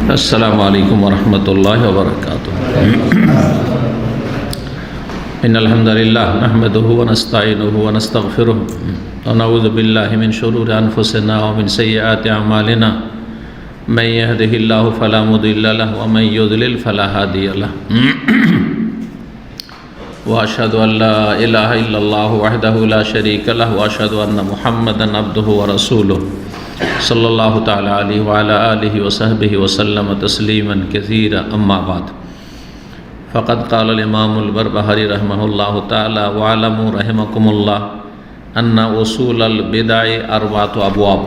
अस्सलामु अलैकुम वरहमतुल्लाहि वबरकातुहू। इन्नल हम्दुलिल्लाह नहमदुहु व नस्तईनुहु व नस्तगफिरुहु व नऊज़ु बिल्लाहि मिन शुरूरि अनफुसिना व मिन सय्यिआति अमालिना मन यहदिहिल्लाहु फला मुदिल्ल लहु व मन युद्लिल फला हादिय लहु व अशहदु अन ला इलाहा इल्लल्लाहु वहदहु ला शरीका लहु व अशहदु अन्न मुहम्मदन अब्दुहु व रसूलुहु सल्लल्लाहु तआला अलैहि व अला आलिहि व सहबिहि व सल्लम तस्लीमन कसीरा अम्मा बाद फ़क़द क़ाल इमामुल बरबहारी रहमहुल्लाहु तआला व अलमु रहिमकुमुल्लाह अन्ना उसूलल बिदाअ अर्बाअतु अबवाब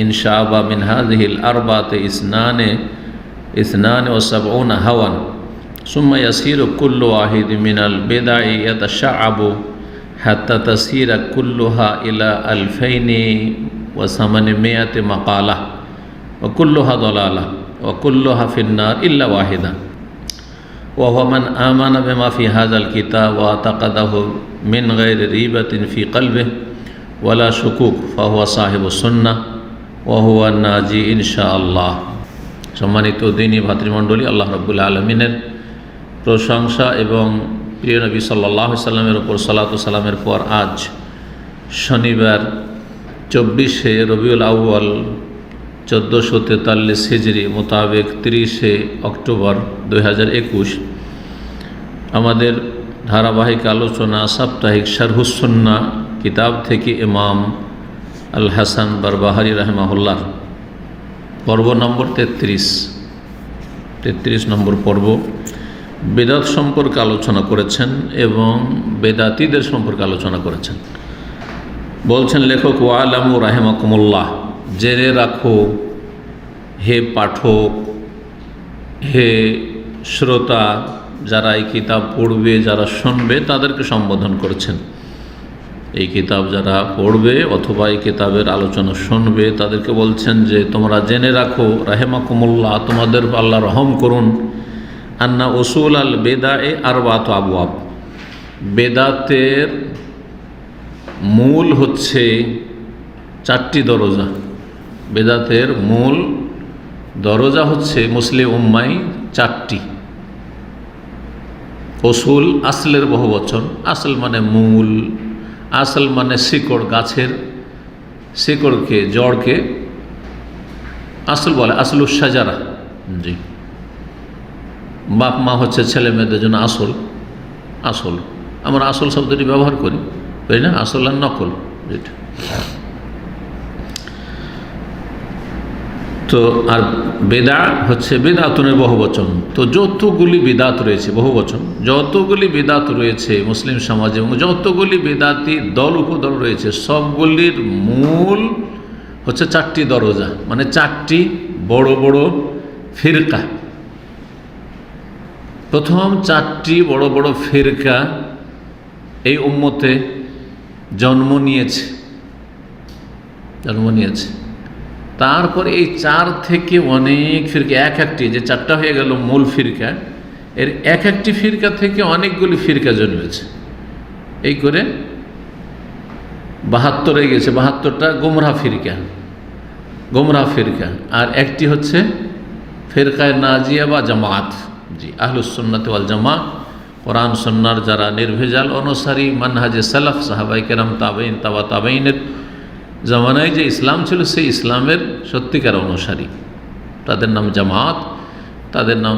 इन शाअबा मिन हाज़िहिल अर्बाअति इस्नान व सबऊन हवन सुम्मा यसीरु कुल्लु वाहिदिन मिनल बिदाअ यतशअबु हत्ता तसीर कुल्लुहा इला अल्फ़ैनि व समनमियति मक़ाला व कुल्लुहा दलाला व कुल्लुहा फिन्नार इल्ला वाहिदा व हुवा मन आमन बिमा फ़ी हाज़ल किताब व अतक़दहु मिन गैरि रीबतिन फ़ी क़ल्बिहि वला शुकूक फ़हुवा साहिबुस सुन्नाह व हुवा नाजी इंशाअल्लाह। सम्मानित दीनी भातृमंडলী, আল্লাহ রাব্বুল আলামিনের প্রশংসা এবং প্রিয় নবী সাল্লাল্লাহু আলাইহি সাল্লামের উপর সালাত ও সালামের পর আজ শনিবার 24শে রবিউল আউয়াল 1443 হিজরি মোতাবেক 30শে অক্টোবর 2021 আমাদের ধারাবাহিক আলোচনা সাপ্তাহিক শারহুস সুন্নাহ কিতাব থেকে ইমাম আল হাসান বারবাহারি রাহিমাহুল্লাহ পর্ব নম্বর 33 নম্বর পর্ব বেদাত সম্পর্কে আলোচনা করেছেন এবং বেদাতীদের সম্পর্কে আলোচনা করেছেন। বলছেন লেখক ওয়ালামু রাহিমাকুমুল্লাহ, জেনে রাখো হে পাঠক, হে শ্রোতা, যারা এই কিতাব পড়বে, যারা শুনবে তাদেরকে সম্বোধন করছেন। এই কিতাব যারা পড়বে অথবা এই কিতাবের আলোচনা শুনবে তাদেরকে বলছেন যে তোমরা জেনে রাখো রাহিমাকুমুল্লাহ, তোমাদের আল্লাহ রহম করুন, আন্না উসুল আল বেদাএ আরবাতু আবওয়াব, বেদাতের মূল হচ্ছে 4টি দরজা। বেদাতের মূল দরজা হচ্ছে মুসলিম উম্মায় 4টি। উসুল আসলের বহুবচন, আসল মানে মূল, আসল মানে শিকড়, গাছের শিকড়কে, জড়কে আসল বলে, আসলুস শাজারা। জি, বাপ মা হচ্ছে ছেলে মেয়েদের জন্য আসল। আসল আমরা আসল শব্দটি ব্যবহার করি, তাই না? আসল আর নকল যেটা। তো আর বেদা হচ্ছে বেদাতুনের বহুবচন। তো যতগুলি বিদাত রয়েছে, বহুবচন, যতগুলি বিদাত রয়েছে মুসলিম সমাজে এবং যতগুলি বেদাতি দল উপদল রয়েছে সবগুলির মূল হচ্ছে 4টি দরজা, মানে 4টি বড় বড় ফিরকা। প্রথম 4টি বড় বড় ফিরকা এই উম্মতে জন্ম নিয়েছে। তারপর এই 4 থেকে অনেক ফিরকা, একটি যে 4টা হয়ে গেল মূল ফিরকা, এর একটি ফিরকা থেকে অনেকগুলি ফিরকা জন্মেছে। এই করে 72 হয়ে গেছে। 72টা গোমরাহ ফিরকা। আর একটি হচ্ছে ফিরকায়ে নাজিয়া বা জামাত। জি, আহলুস সুন্নাত ওয়াল জামাত, কোরআন সুন্নাহর যারা নির্ভেজাল অনুসারী, মানহাজে সালাফ, সাহাবায়ে কেরাম, তাবেঈন, তাবা তাবেঈনের জামানায় যে ইসলাম ছিল সেই ইসলামের সত্যিকার অনুসারী, তাদের নাম জামাত, তাদের নাম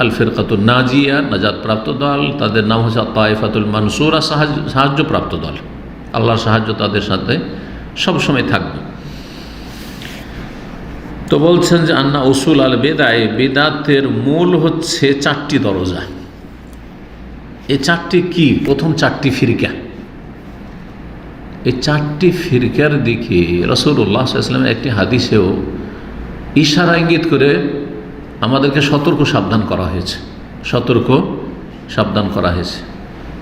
আল ফিরকাতুন নাজিয়া, নাজাতপ্রাপ্ত দল, তাদের নাম হচ্ছে তায়েফাতুল মানসুরা, সাহায্যপ্রাপ্ত দল। আল্লাহর সাহায্য তাদের সাথে সবসময় থাকবে। তো বলছেন যে আন্না উসুল আল বেদায়ে, বেদাতের মূল হচ্ছে 4টি দরজা। এই 4টি কি? প্রথম 4টি ফিরকা। এই 4টি ফিরকার দিকে রাসূলুল্লাহ সাল্লাল্লাহু আলাইহি ওয়াসাল্লামের একটি হাদিসেও ইশারা ইঙ্গিত করে আমাদেরকে সতর্ক সাবধান করা হয়েছে।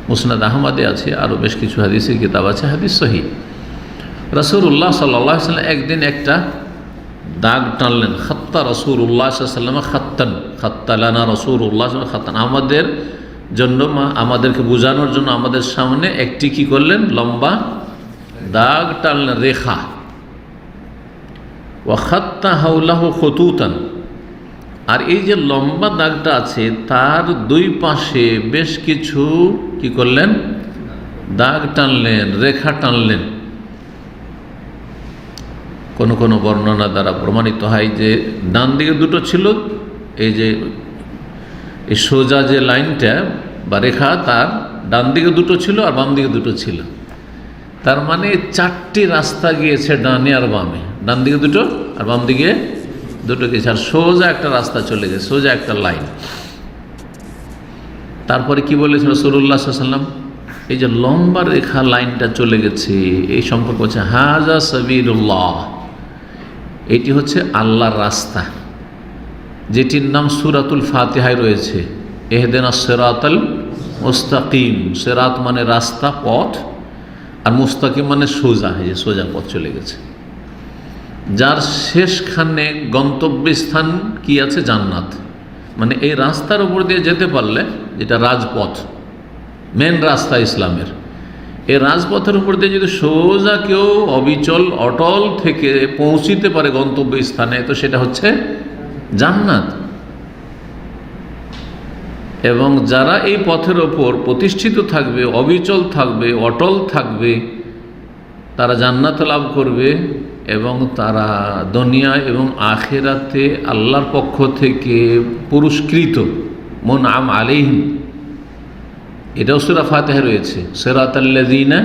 মুসনাদ আহমদে আছে, আরও বেশ কিছু হাদিসের কিতাব আছে, হাদিস সহিহ। রাসূলুল্লাহ সাল্লাল্লাহু আলাইহি ওয়াসাল্লাম একদিন একটা দাগ টানলেন। খাত্তা রাসূলুল্লাহ সাল্লাল্লাহু আলাইহি ওয়াসাল্লাম খাত্তান, খাত্তালানা রাসূলুল্লাহ খাত্তান, আমাদের জন্য, আমাদেরকে বোঝানোর জন্য আমাদের সামনে একটি কি করলেন? লম্বা দাগ টানলেন, রেখা। ওয়া খাত্তা হাওলাহু খুতুতান, আর এই যে লম্বা দাগটা আছে তার দুই পাশে বেশ কিছু কি করলেন, দাগ টানলেন, রেখা টানলেন। কোন কোন বর্ণনা দ্বারা প্রমাণিত হয় যে ডান দিকে দুটো ছিল, এই যে এই সোজা যে লাইনটা বা রেখা তার ডান দিকে দুটো ছিল আর বাম দিকে দুটো ছিল। তার মানে 4টি রাস্তা গিয়েছে ডানে আর বামে, ডান দিকে দুটো আর বাম দিকে দুটো গেছে, আর সোজা একটা রাস্তা চলে গেছে, সোজা একটা লাইন। তারপরে কি বলেছেন রাসূলুল্লাহ সাল্লাল্লাহু আলাইহি ওয়াসাল্লাম, এই যে লম্বা রেখা লাইনটা চলে গেছে এই সম্পর্ক হচ্ছে হাজা সাবিলুল্লাহ, এটি হচ্ছে আল্লাহর রাস্তা, যেটির নাম সূরাতুল ফাতিহায় রয়েছে, ইহদিনাস সিরাতাল মুস্তাকিম। সিরাত মানে রাস্তা, পথ, আর মুস্তাকিম মানে সোজা, এই যে সোজা পথ চলে গেছে, যার শেষখানে গন্তব্যস্থান কি আছে, জান্নাত। মানে এই রাস্তার উপর দিয়ে যেতে পারলে, যেটা রাজপথ, মেন রাস্তা ইসলামের, এই রাজপথের উপর দিয়ে যদি সোজা কেউ অবিচল অটল থেকে পৌঁছিতে পারে গন্তব্যস্থানে, তো সেটা হচ্ছে জান্নাত। এবং যারা এই পথের ওপর প্রতিষ্ঠিত থাকবে, অবিচল থাকবে, অটল থাকবে, তারা জান্নাত লাভ করবে এবং তারা দুনিয়া এবং আখিরাতে আল্লাহর পক্ষ থেকে পুরস্কৃত, মুনআম আলাইহিম, এটাও সূরা ফাতিহায় রয়েছে, সিরাতাল্লাযীনা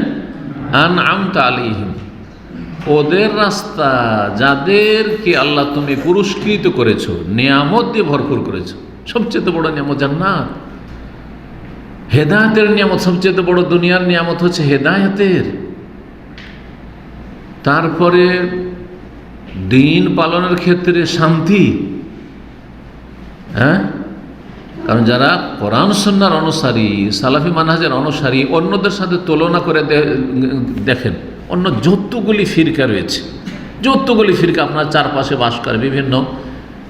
আনআমতা আলাইহিম, ওদের রাস্তা যাদেরকে আল্লাহ তুমি পুরস্কৃত করেছো, নিয়ামত দিয়ে ভরপুর করেছো। সবচেয়ে বড় নিয়ামত জান্নাত, হেদায়েতের নিয়ামত, সবচেয়ে বড় দুনিয়ার নিয়ামত হচ্ছে হেদায়েতের। তারপরে দিন পালনের ক্ষেত্রে শান্তি, হ্যাঁ, কারণ যারা কোরআন সুন্নাহর অনুসারী, সালাফি মানহাজের অনুসারী, অন্যদের সাথে তুলনা করে দেখেন, অন্য যতগুলি ফিরকা রয়েছে, যতগুলি ফিরকা আপনার চারপাশে বাস করে, বিভিন্ন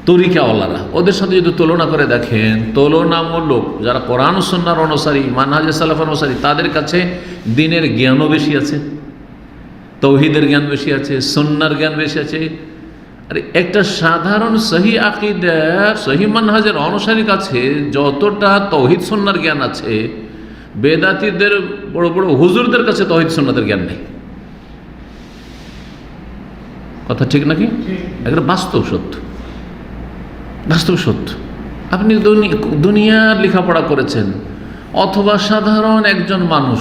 তরিকাওয়ালারা, ওদের সাথে যদি তুলনা করে দেখেন, তুলনামূলক যারা কোরআন সুন্নাহর অনুসারী, মানহাজে সালাফ অনুসারী, তাদের কাছে দিনের জ্ঞানও বেশি আছে, তৌহিদের জ্ঞান বেশি আছে, সুন্নাহর জ্ঞান বেশি আছে। আর একটা সাধারণ সহি আকীদার, সহি মানহাজের অনুসারীর কাছে যতটা তৌহিদ সুন্নাহর জ্ঞান আছে, বেদাতীদের বড় বড় হুজুরদের কাছে তৌহিদ সুন্নাতের জ্ঞান নেই। কথা ঠিক নাকি? একটা বাস্তব সত্য, বাস্তব সত্য। আপনি দুনিয়ার লেখাপড়া করেছেন, অথবা সাধারণ একজন মানুষ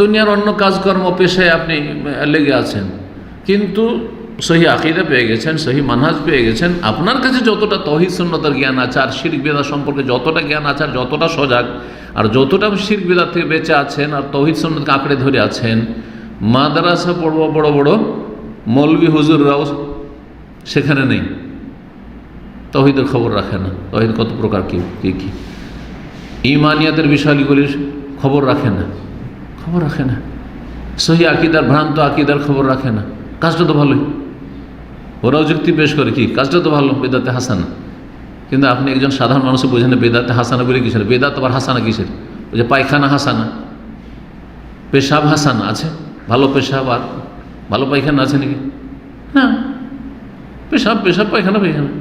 দুনিয়ার অন্য কাজকর্ম পেশায় আপনি লেগে আছেন, কিন্তু সহি আকীদা পেয়ে গেছেন, সহি মানহাজ পেয়ে গেছেন, আপনার কাছে যতটা তৌহিদ সুন্নতের জ্ঞান আছে, আর শিরক বিদআত সম্পর্কে যতটা জ্ঞান আছে, আর যতটা সজাগ, আর যতটা শিরক বিদআত থেকে বেঁচে আছেন, আর তৌহিদ সুন্নতকে আঁকড়ে ধরে আছেন, মাদ্রাসা পড়ব বড় বড় মৌলভী হুজুররাও সেখানে নেই, তৌহিদের খবর রাখে না। তৌহিদ কত প্রকার, কি কি ঈমানিয়াতের বিষয়গুলির খবর রাখে না, খবর রাখে না। সহি আকীদার, ভ্রান্ত আকীদার খবর রাখে না। কাজটা তো ভালোই, ওরাও যুক্তি পেশ করে, কি কাজটা তো ভালো, বেদাতে হাসানা, কিন্তু আপনি একজন সাধারণ মানুষে বোঝেন না বেদাতে হাসানা বলে কিসের, বেদাত আবার হাসানা কিসের? ওই যে পায়খানা হাসানা, পেশাব হাসানা আছে, ভালো পেশাব আর ভালো পায়খানা আছে নাকি? না, পেশাব পেশাব, পায়খানা পায়খানা।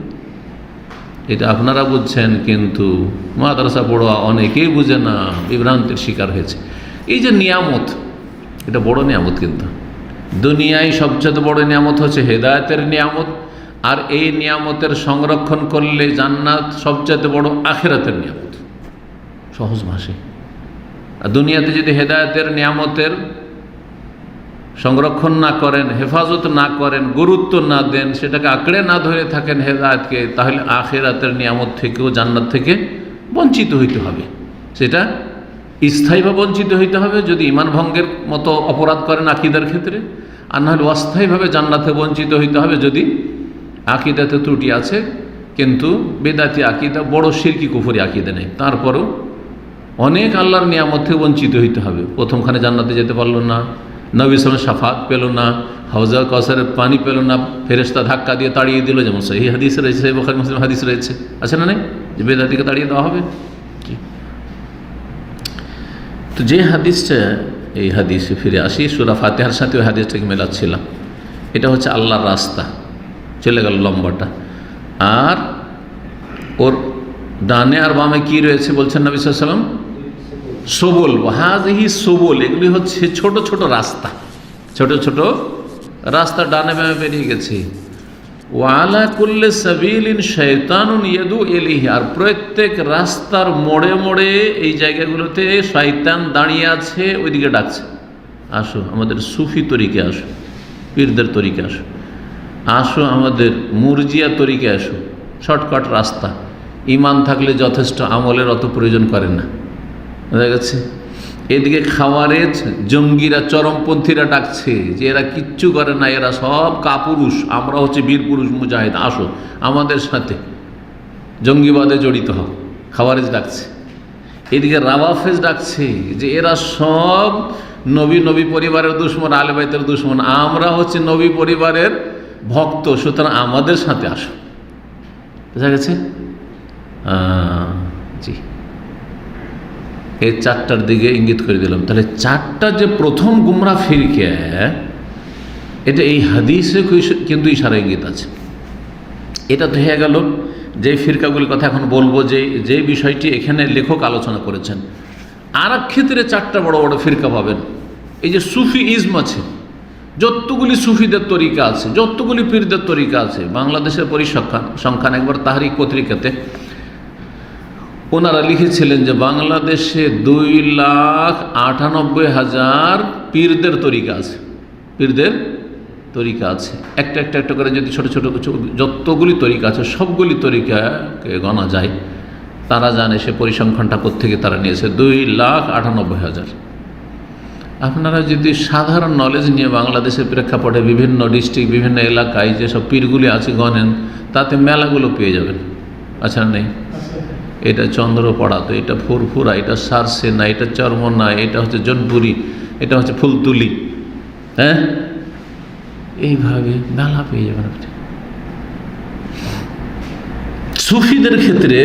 এটা আপনারা বুঝছেন, কিন্তু মাদ্রাসা পড়ুয়া অনেকেই বুঝে না, বিভ্রান্তির শিকার হয়েছে। এই যে নিয়ামত, এটা বড় নিয়ামত, কিন্তু দুনিয়ায় সবচেয়ে বড় নিয়ামত হচ্ছে হেদায়েতের নিয়ামত, আর এই নিয়ামতের সংরক্ষণ করলে জান্নাত সবচেয়ে বড় আখিরাতের নিয়ামত, সহজ ভাষায়। আর দুনিয়াতে যদি হেদায়েতের নিয়ামতের সংরক্ষণ না করেন, হেফাজত না করেন, গুরুত্ব না দেন, সেটাকে আঁকড়ে না ধরে থাকেন হেদায়েতকে, তাহলে আখিরাতের নিয়ামত থেকেও, জান্নাত থেকে বঞ্চিত হইতে হবে। সেটা স্থায়ীভাবে বঞ্চিত হইতে হবে যদি ঈমান ভঙ্গের মতো অপরাধ করেন আকীদার ক্ষেত্রে, আর নাহলে অস্থায়ীভাবে জান্নাতে বঞ্চিত হইতে হবে যদি আকীদাতে ত্রুটি আছে, কিন্তু বেদাতি আকীদা, বড় শিরকি কুফরি আকীদা নেই, তারপরেও অনেক আল্লাহর নিয়ামত থেকে বঞ্চিত হইতে হবে। প্রথমখানে জান্নাতে যেতে পারলো না, নবী সাল্লাল্লাহু আলাইহি ওয়াসাল্লাম শাফাত পেল না, হাউজা কাউসারের পানি পেল না, ফেরেশতা ধাক্কা দিয়ে তাড়িয়ে দিল, যেমন সহিহ হাদিস রয়েছে, সহিহ বুখারী মুসলিম হাদিস রয়েছে, আছে না নেই, যে বেদাতিকে তাড়িয়ে দেওয়া হবে। তো যে হাদিসটা, এই হাদিসে ফিরে আসি, সূরা ফাতিহার সাথে ওই হাদিসটাকে মেলাচ্ছিলাম। এটা হচ্ছে আল্লাহর রাস্তা, চলে গেল লম্বাটা। আর ওর ডানে আর বামে কি রয়েছে বলছেন নবী সাল্লাল্লাহু আলাইহি ওয়াসাল্লাম? সবল। হাযিহি সবল, এগুলি হচ্ছে ছোট ছোট রাস্তা, ছোট ছোট রাস্তা ডানে বামে বেরিয়ে গেছে। ওয়ালা কুল্লি সাবিলিন শাইতানুন ইয়াদু ইলাইহি, আর প্রত্যেক রাস্তার মোড়ে মোড়ে এই জায়গাগুলোতে শয়তান দাঁড়িয়ে আছে, ওইদিকে ডাকছে, আসো আমাদের সুফি তরিকে আসো, পীরদের তরিকে আসো, আসো আমাদের মুরজিয়া তরিকে আসো। শর্টকাট রাস্তা, ইমান থাকলে যথেষ্ট, আমলের অত প্রয়োজন করে না, বোঝা গেছে। এদিকে খাওয়ারেজ জঙ্গিরা, চরমপন্থীরা ডাকছে যে এরা কিচ্ছু করে না, এরা সব কাপুরুষ, আমরা হচ্ছে বীর পুরুষ মুজাহিদ, আসো আমাদের সাথে জঙ্গিবাদে জড়িত হও, খাওয়ারেজ ডাকছে। এদিকে রাওয়াফেজ ডাকছে যে এরা সব নবী পরিবারের দুশ্মন, আহলে বাইতের দুশ্মন, আমরা হচ্ছে নবী পরিবারের ভক্ত, সুতরাং আমাদের সাথে আসো। বোঝা গেছে? জি, এই চারটার দিকে ইঙ্গিত করে দিলাম। তাহলে চারটা যে প্রথম গুমরা ফিরকে, এটা এই হাদিসে কিন্তু ইশারা ইঙ্গিত আছে। এটা তো হয়ে গেল যে ফিরকাগুলির কথা এখন বলবো, যে বিষয়টি এখানে লেখক আলোচনা করেছেন। আর এক ক্ষেত্রে চারটা বড় বড় ফিরকা পাবেন। এই যে সুফি ইজম আছে, যতগুলি সুফিদের তরিকা আছে, যতগুলি পীরদের তরিকা আছে, বাংলাদেশের পরিসংখ্যান একবার তাহরিক পত্রিকাতে ওনারা লিখেছিলেন যে বাংলাদেশে 2,98,000 পীরদের তরিকা আছে, পীরদের তরিকা আছে। একটা করে যদি ছোট ছোট যতগুলি তরিকা আছে সবগুলি তরিকাকে গণা যায়, তারা জানে সে পরিসংখ্যানটা কোত্থেকে তারা নিয়েছে, 2,98,000। আপনারা যদি সাধারণ নলেজ নিয়ে বাংলাদেশের প্রেক্ষাপটে বিভিন্ন ডিস্ট্রিক্ট, বিভিন্ন এলাকায় যেসব পীরগুলি আছে গণেন, তাতে মেলাগুলো পেয়ে যাবেন। আচ্ছা, নেই? এটা চন্দ্রপাড়া, তো এটা ফুরফুরা, এটা সারসেনা, এটা চরমনা, এটা হচ্ছে জনপুরি, এটা হচ্ছে ফুলতুলি, হ্যাঁ, এইভাবে মেলা পেয়ে যাবেন আপনি। সুফিদের ক্ষেত্রে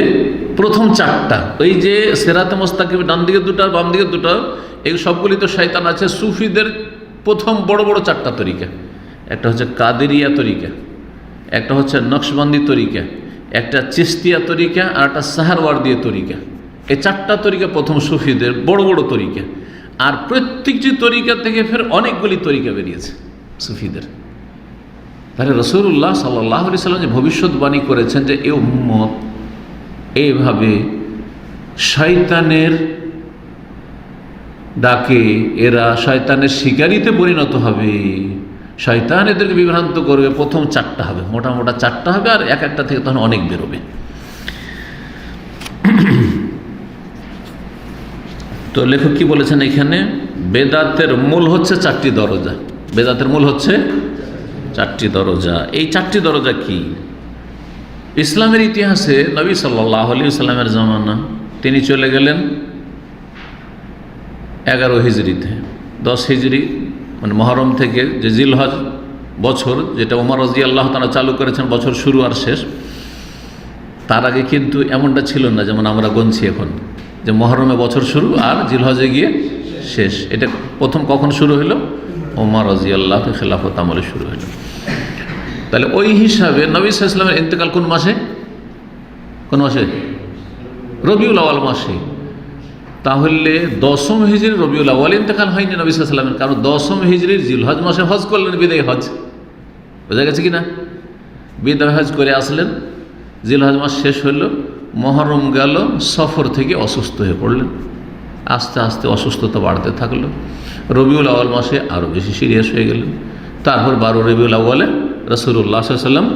প্রথম চারটা, ওই যে সেরাতে মোস্তাকিম ডান দিকে দুটা, বাম দিকে দুটা, এই সবগুলি তো শয়তান আছে। সুফিদের প্রথম বড় বড় চারটা তরিকা, একটা হচ্ছে কাদেরিয়া তরিকা, একটা হচ্ছে নকশবন্দি তরিকা, একটা চিস্তিয়া তরিকা, আর একটা সাহারওয়ার্দিয়া তরিকা। এই চারটা তরিকা প্রথম সুফিদের বড় বড় তরিকা। আর প্রত্যেকটি তরিকা থেকে ফের অনেকগুলি তরিকা বেরিয়েছে সুফিদের। তাহলে রাসূলুল্লাহ সাল্লাল্লাহু আলাইহি সাল্লাম যে ভবিষ্যৎবাণী করেছেন যে এই উম্মত এইভাবে শয়তানের ডাকে এরা শয়তানের শিকারিতে পরিণত হবে, শয়তান এদেরকে বিভ্রান্ত করবে, প্রথম চারটা হবে, মোটা মোটা চারটা হবে, আর এক একটা থেকে তখন অনেক বেরোবে। তো লেখক কি বলেছেন এখানে? বেদাতের মূল হচ্ছে চারটি দরজা, বেদাতের মূল হচ্ছে চারটি দরজা। এই চারটি দরজা কি? ইসলামের ইতিহাসে নবী সাল্লাল্লাহু আলাইহি ওয়াসাল্লামের জামানা, তিনি চলে গেলেন 11 হিজরিতে, 10 হিজরি মানে মহরম থেকে যে জিলহজ বছর, যেটা ওমর রাদিয়াল্লাহু তাআলা চালু করেছেন, বছর শুরু আর শেষ। তার আগে কিন্তু এমনটা ছিল না যেমন আমরা গুনছি এখন, যে মহরমে বছর শুরু আর জিলহজে গিয়ে শেষ। এটা প্রথম কখন শুরু হলো? ওমর রাদিয়াল্লাহু খেলাফত আমলে শুরু হলো। তাহলে ওই হিসাবে নবী সাল্লাল্লাহু আলাইহি ওয়াসাল্লামের ইন্তেকাল কোন মাসে? কোন মাসে? রবিউল আউয়াল মাসে। তাহলে 10ম হিজরির রবিউল আউয়াল ইন্তেকাল হয়নি নবী সাল্লাল্লাহু আলাইহি ওয়াসাল্লামের, কারণ 10ম হিজরির জিলহজ মাসে হজ করলেন, বিদায় হজ। বোঝা গেছে কি না? বিদায় হজ করে আসলেন, জিলহজ মাস শেষ হলো, মহরম গেল, সফর থেকে অসুস্থ হয়ে পড়লেন, আস্তে আস্তে অসুস্থতা বাড়তে থাকলো, রবিউল আউয়াল মাসে আরও বেশি সিরিয়াস হয়ে গেলেন। তারপর 12 রবিউল আউয়ালে রাসূলুল্লাহ সাল্লাল্লাহু আলাইহি ওয়াসাল্লাম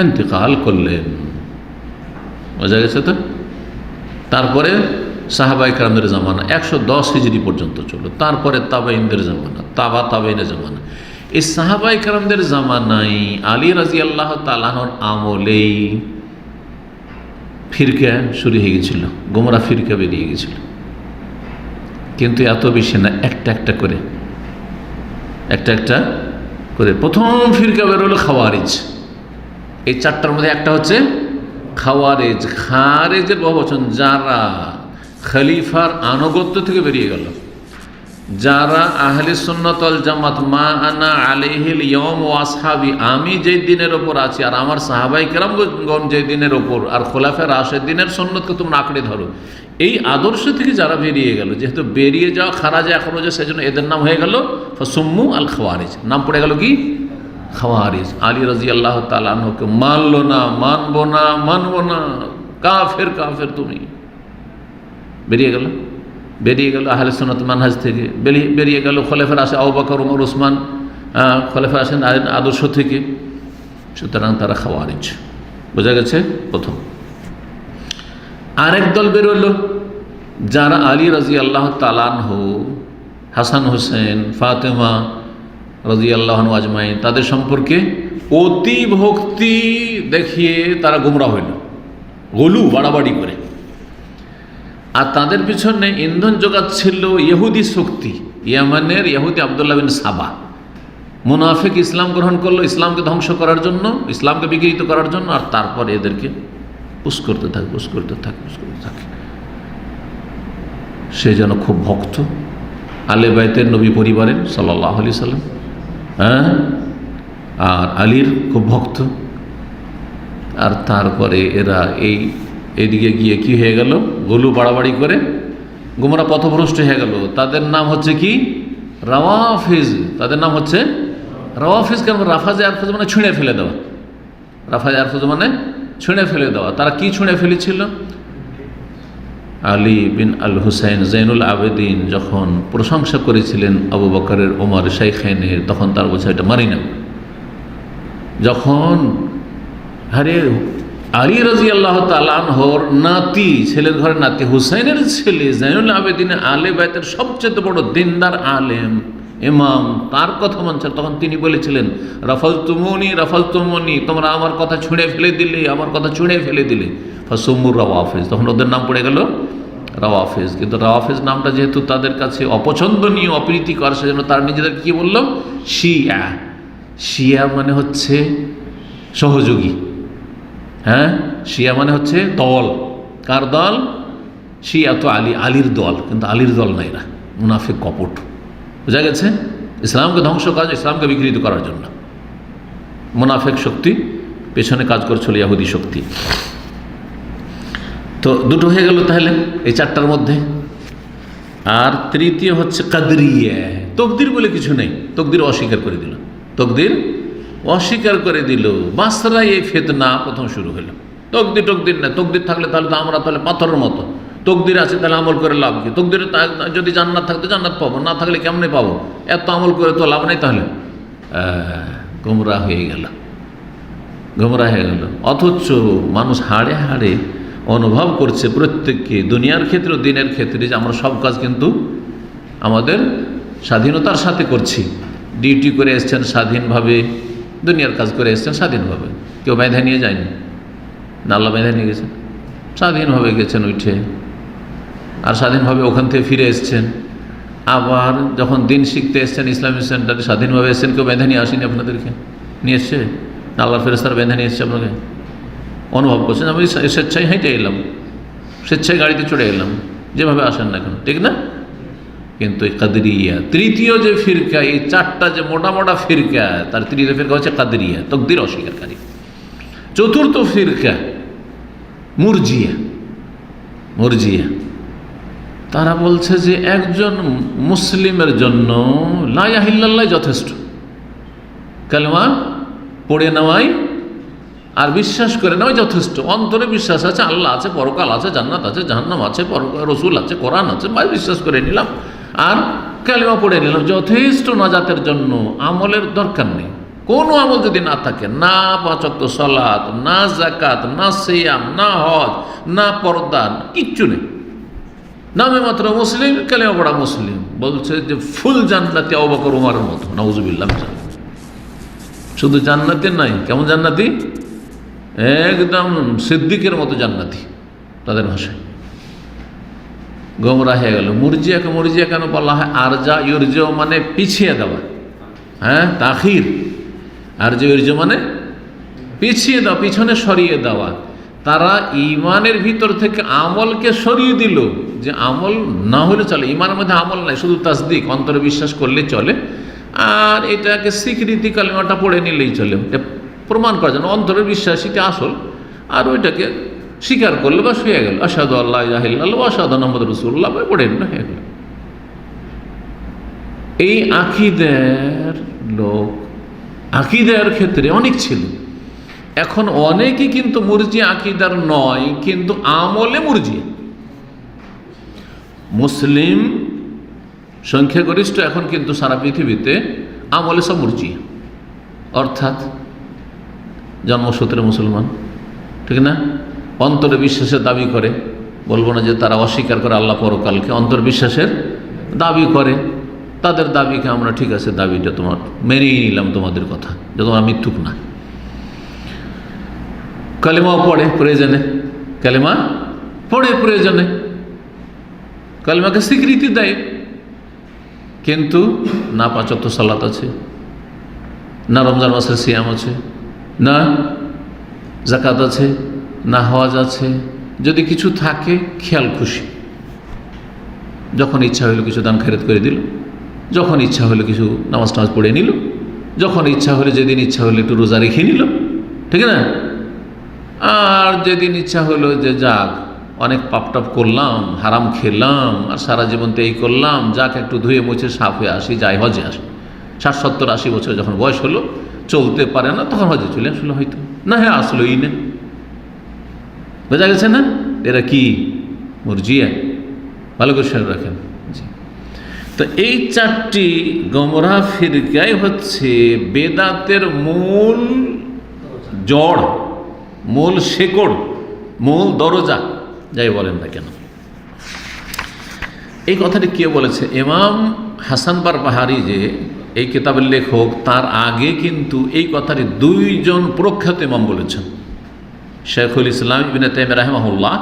ইন্তেকাল করলেন। বোঝা গেছে তো? তারপরে সাহাবায়ে কেরামদের জামানা 110 হিজরি পর্যন্ত চলল। তারপরে তাবেঈনদের জামানা, তাবেঈনের জামানা। এই সাহাবায়ে কেরামদের জামানায় আলী রাদিয়াল্লাহু তাআলা আনহুর আমলেই ফিরকা শুরু হয়ে গেছিল, গোমরা ফিরকা বেরিয়ে গেছিল। কিন্তু এত বেশি না, একটা করে প্রথম ফিরকা বের হলো খাওয়ারিজ। এই চারটার মধ্যে একটা হচ্ছে খাওয়ারিজ। খারেজের বহুবচন, যারা খলিফার আনুগত্য থেকে বেরিয়ে গেল, যারা আহলে সুন্নাত ওয়াল জামাত মা আনা আলাইহিল ইয়াউম ওয়া আসহাবি, আমি যেই দিনের ওপর আছি আর আমার সাহাবায়ে কেরামগণ যেই দিনের ওপর, আর খোলাফায়ে রাশিদিনের সুন্নতকে তোমরা আঁকড়ে ধরো, এই আদর্শ থেকে যারা বেরিয়ে গেল, যেহেতু বেরিয়ে যাওয়া খারাজে আখরজে, সেজন্য এদের নাম হয়ে গেল ফাসুম্মু আল খাওয়ারিজ, নাম পড়ে গেল কি খাওয়ারিজ। আলী রাদিয়াল্লাহু তাআলা আনহুকে মানলো না, মানবো না, কাফের তুমি, বেরিয়ে গেল আহলে সুন্নাত মানহাজ থেকে, বেরিয়ে গেল খোলাফায়ে রাশিদ আবু বকর, ওমর, ওসমান, খোলাফায়ে রাশিদিন আদর্শ থেকে। সুতরাং তারা খাওয়ারিজ, বোঝা গেছে প্রথম। আরেক দল বেরোলো যারা আলী রাদিয়াল্লাহু তাআলা আনহু, হাসান হোসেন, ফাতেমা রাদিয়াল্লাহু আনহু আজমাইন, তাদের সম্পর্কে অতি ভক্তি দেখিয়ে তারা গোমরা হইল, গলু বাড়াবাড়ি করে। আর তাদের পিছনে ইন্ধন যোগাচ্ছিল ইহুদি শক্তি, ইয়ামানের ইহুদি আব্দুল্লাহ বিন সাবা। মুনাফিক ইসলাম গ্রহণ করলো ইসলামকে ধ্বংস করার জন্য, ইসলামকে বিকৃত করার জন্য, আর তারপরে এদেরকে পুশ করতে থাকে। সে যেন খুব ভক্ত আলে বাইতের নবী পরিবারের সাল্লাল্লাহু আলাইহি সাল্লাম, আর আলীর খুব ভক্ত। আর তারপরে এরা এইদিকে গিয়ে কি হয়ে গেল, গলু বাড়াবাড়ি করে গোমরা পথভ্রষ্ট হয়ে গেল। তাদের নাম হচ্ছে কি রাওয়াফিজ, তাদের নাম হচ্ছে রাওয়াফিজ। কেন? রাফাজে আরফুজ মানে ছুঁড়ে ফেলে দেওয়া, রাফাজে আরফুজ মানে ছুঁড়ে ফেলে দেওয়া। তারা কি ছুঁড়ে ফেলেছিল? আলী বিন আল হুসাইন জৈনুল আবেদিন যখন প্রশংসা করেছিলেন আবু বকরের, ওমর, শাইখাইনের, তখন তার বলছে এটা মারি না। যখন আলী রাদিয়াল্লাহু তাআলা আনহুর নাতি, ছেলের ঘরের নাতি হুসাইনের ছেলে জৈনুল আবেদিন, আলে বাইতের সবচেয়ে বড় দিনদার আলেম ইমাম, তার কথা মানছেন, তখন তিনি বলেছিলেন রাফালতুমুনি, তোমরা আমার কথা ছুঁড়ে ফেলে দিলে, ফাসুম্মুর রাওয়াফিজ, তখন ওদের নাম পড়ে গেল রাওয়াফিজ। কিন্তু রাওয়াফিজ নামটা যেহেতু তাদের কাছে অপছন্দনীয়, অপ্রীতিকর, সেজন্য তারা নিজেদের কি বলল? শিয়া মানে হচ্ছে সহযোগী, শিয়া মানে হচ্ছে দল। কার দল? শিয়া তো আলীর দল, কিন্তু আলীর দল না, এরা মুনাফিক, কপট, বোঝা গেছে? ইসলামকে ধ্বংস করার, ইসলামকে বিকৃত করার জন্য মুনাফিক শক্তি পেছনে কাজ করছিল, ইহুদি শক্তি। তো দুটো হয়ে গেল তাহলে এই চারটার মধ্যে। আর তৃতীয় হচ্ছে কাদরিয়া, তকদির বলে কিছু নেই, তকদির অস্বীকার করে দিল। বাসরায় এই ফিতনা প্রথম শুরু হলো। তকদির না, তকদির থাকলে তাহলে তো আমরা তাহলে পাথরের মতো, তকদির আছে তাহলে আমল করে লাভ কি? তকদিরে যদি জান্নাত থাকতো জান্নাত পাবো, না থাকলে কেমনে পাবো? এত আমল করে তো লাভ নেই। তাহলে গোমরা হয়ে গেল। অথচ মানুষ হাড়ে হাড়ে অনুভব করছে প্রত্যেককে, দুনিয়ার ক্ষেত্রে, দিনের ক্ষেত্রে, যে আমরা সব কাজ কিন্তু আমাদের স্বাধীনতার সাথে করছি। ডিউটি করে এসছেন স্বাধীনভাবে, দুনিয়ার কাজ করে এসছেন স্বাধীনভাবে, কেউ বেঁধে নিয়ে যায়নি না, আল্লাহ বেঁধে নিয়ে গেছেন, স্বাধীনভাবে গেছেন উঠে, আর স্বাধীনভাবে ওখান থেকে ফিরে এসছেন। আবার যখন দিন শিখতে এসছেন ইসলামিক সেন্টারে, স্বাধীনভাবে এসছেন, কেউ বেঁধে নিয়ে আসেনি আপনাদেরকে, নিয়ে এসছে না, আল্লাহর ফেরেশতারা বেঁধে নিয়ে এসছে আপনাকে। অনুভব করছেন আমি স্বেচ্ছায় হেঁটে এলাম, স্বেচ্ছায় গাড়িতে চড়ে এলাম, যেভাবে আসেন না কেন, ঠিক না? কিন্তু এই কাদরিয়া, তৃতীয় যে ফিরকা, এই চারটা যে মোটা ফিরকা, তার তৃতীয় ফিরকা হচ্ছে কাদরিয়া, তকদির অস্বীকারী। চতুর্থ ফিরকা মুরজিয়া, তারা বলছে যে একজন মুসলিমের জন্য লা ইলাহা ইল্লাল্লাহ যথেষ্ট, কালেমা পড়ে নেওয়াই আর বিশ্বাস করে নেওয়াই যথেষ্ট। অন্তরে বিশ্বাস আছে, আল্লাহ আছে, পরকাল আছে, জান্নাত আছে, জাহান্নাম আছে, রসুল আছে, কোরআন আছে, ভাই বিশ্বাস করে নিলাম আর কালেমা পড়ে নিলাম, যথেষ্ট নাজাতের জন্য। আমলের দরকার নেই, কোনো আমল যদি না থাকে, না 5 ওয়াক্ত সালাত, না যাকাত, না সিয়াম, না হজ, না পর্দা, কিচ্ছু নেই, নামে মাত্র মুসলিম, কালেমা পড়া মুসলিম, বলছে যে ফুল জান্নাতি আবু বকর ওমরের মতো, নাউজুবিল্লাহ। শুধু জান্নাতি নাই, কেমন জান্নাতি? একদম সিদ্দিকের মতো জান্নাতি, তাদের ভাষায়। গোমরা হয়ে গেল। মুরজিয়া কেন বলা হয়? আরজা ইউরজা মানে পিছিয়ে দেওয়া, তাখির। আরজা ইউরজা মানে পিছিয়ে দেওয়া, পিছনে সরিয়ে দেওয়া। তারা ইমানের ভিতর থেকে আমলকে সরিয়ে দিল, যে আমল না হলে চলে, ইমানের মধ্যে আমল নাই, শুধু তাসদিক, অন্তরে বিশ্বাস করলে চলে, আর এটাকে স্বীকৃতি কালিমাটা পড়ে নিলেই চলে, এটা প্রমাণ করা যায় না, অন্তরের বিশ্বাসীটা আসল, আর ওইটাকে স্বীকার করলে বাস হয়ে গেল, আশহাদু আল্লা ইলাহা ইল্লাল্লাহ ওয়া আশহাদু আন্না মুহাম্মাদুর রাসূলুল্লাহ পড়ে নিল, হয়ে গেল। এই আকীদার লোক আকীদার ক্ষেত্রে অনেক ছিল, এখন অনেকেই কিন্তু মুরজিয়া আকীদার নয়, কিন্তু আমলে মুরজিয়া। মুসলিম সংখ্যাগরিষ্ঠ এখন কিন্তু সারা পৃথিবীতে আমলে সব মুরজিয়া, অর্থাৎ জন্মসূত্রে মুসলমান, ঠিক না, অন্তরে বিশ্বাসের দাবি করে, বলবো না যে তারা অস্বীকার করে আল্লাহ পরকালকে, অন্তর বিশ্বাসের দাবি করে, তাদের দাবিকে আমরা ঠিক আছে, দাবিটা তোমার মেনেই নিলাম, তোমাদের কথা যে তোমরা মিথ্যুক না। কালেমাও পড়ে প্রয়োজনে, কালেমা পড়ে প্রয়োজনে, কালেমাকে স্বীকৃতি দেয়, কিন্তু না ৫ ওয়াক্ত সালাত আছে, না রমজান মাসের সিয়াম আছে, না যাকাত আছে, না হজ আছে, যদি কিছু থাকে খেয়াল খুশি, যখন ইচ্ছা হইলো কিছু দান খয়রাত করে দিল, যখন ইচ্ছা হলো কিছু নামাজ টামাজ পড়ে নিল, যখন ইচ্ছা হলো, যেদিন ইচ্ছা হলো একটু রোজা রেখে নিল, ঠিক না, আর যেদিন ইচ্ছা হলো যে যাক অনেক পাপ টাপ করলাম, হারাম খেলাম, আর সারা জীবন তো এই করলাম, যাক একটু ধুয়ে মুছে সাফ হয়ে আসি, যাই হজে আসি, ৬০, ৭০, ৮০ বছর যখন বয়স হলো, চলতে পারে না, তখন হজে চলে আসলো হয়তো, না হ্যাঁ আসলোই না, বোঝা গেছে না, এরা কি মুরজিয়া, ভালো করে খেয়াল রাখেন। তো এই 4টি গোমরাহ ফিরকাই হচ্ছে বেদাতের মূল জড়, মূল শেকড়, মূল দরজা, যাই বলেন না কেন। এই কথাটি কে বলেছে? ইমাম হাসান বারবাহারি, যে এই কিতাবের লেখক, তার আগে কিন্তু এই কথাটি 2 জন প্রখ্যাত ইমাম বলেছেন। শেখুল ইসলাম ইবনে তাইমিয়া রাহিমাহুল্লাহ,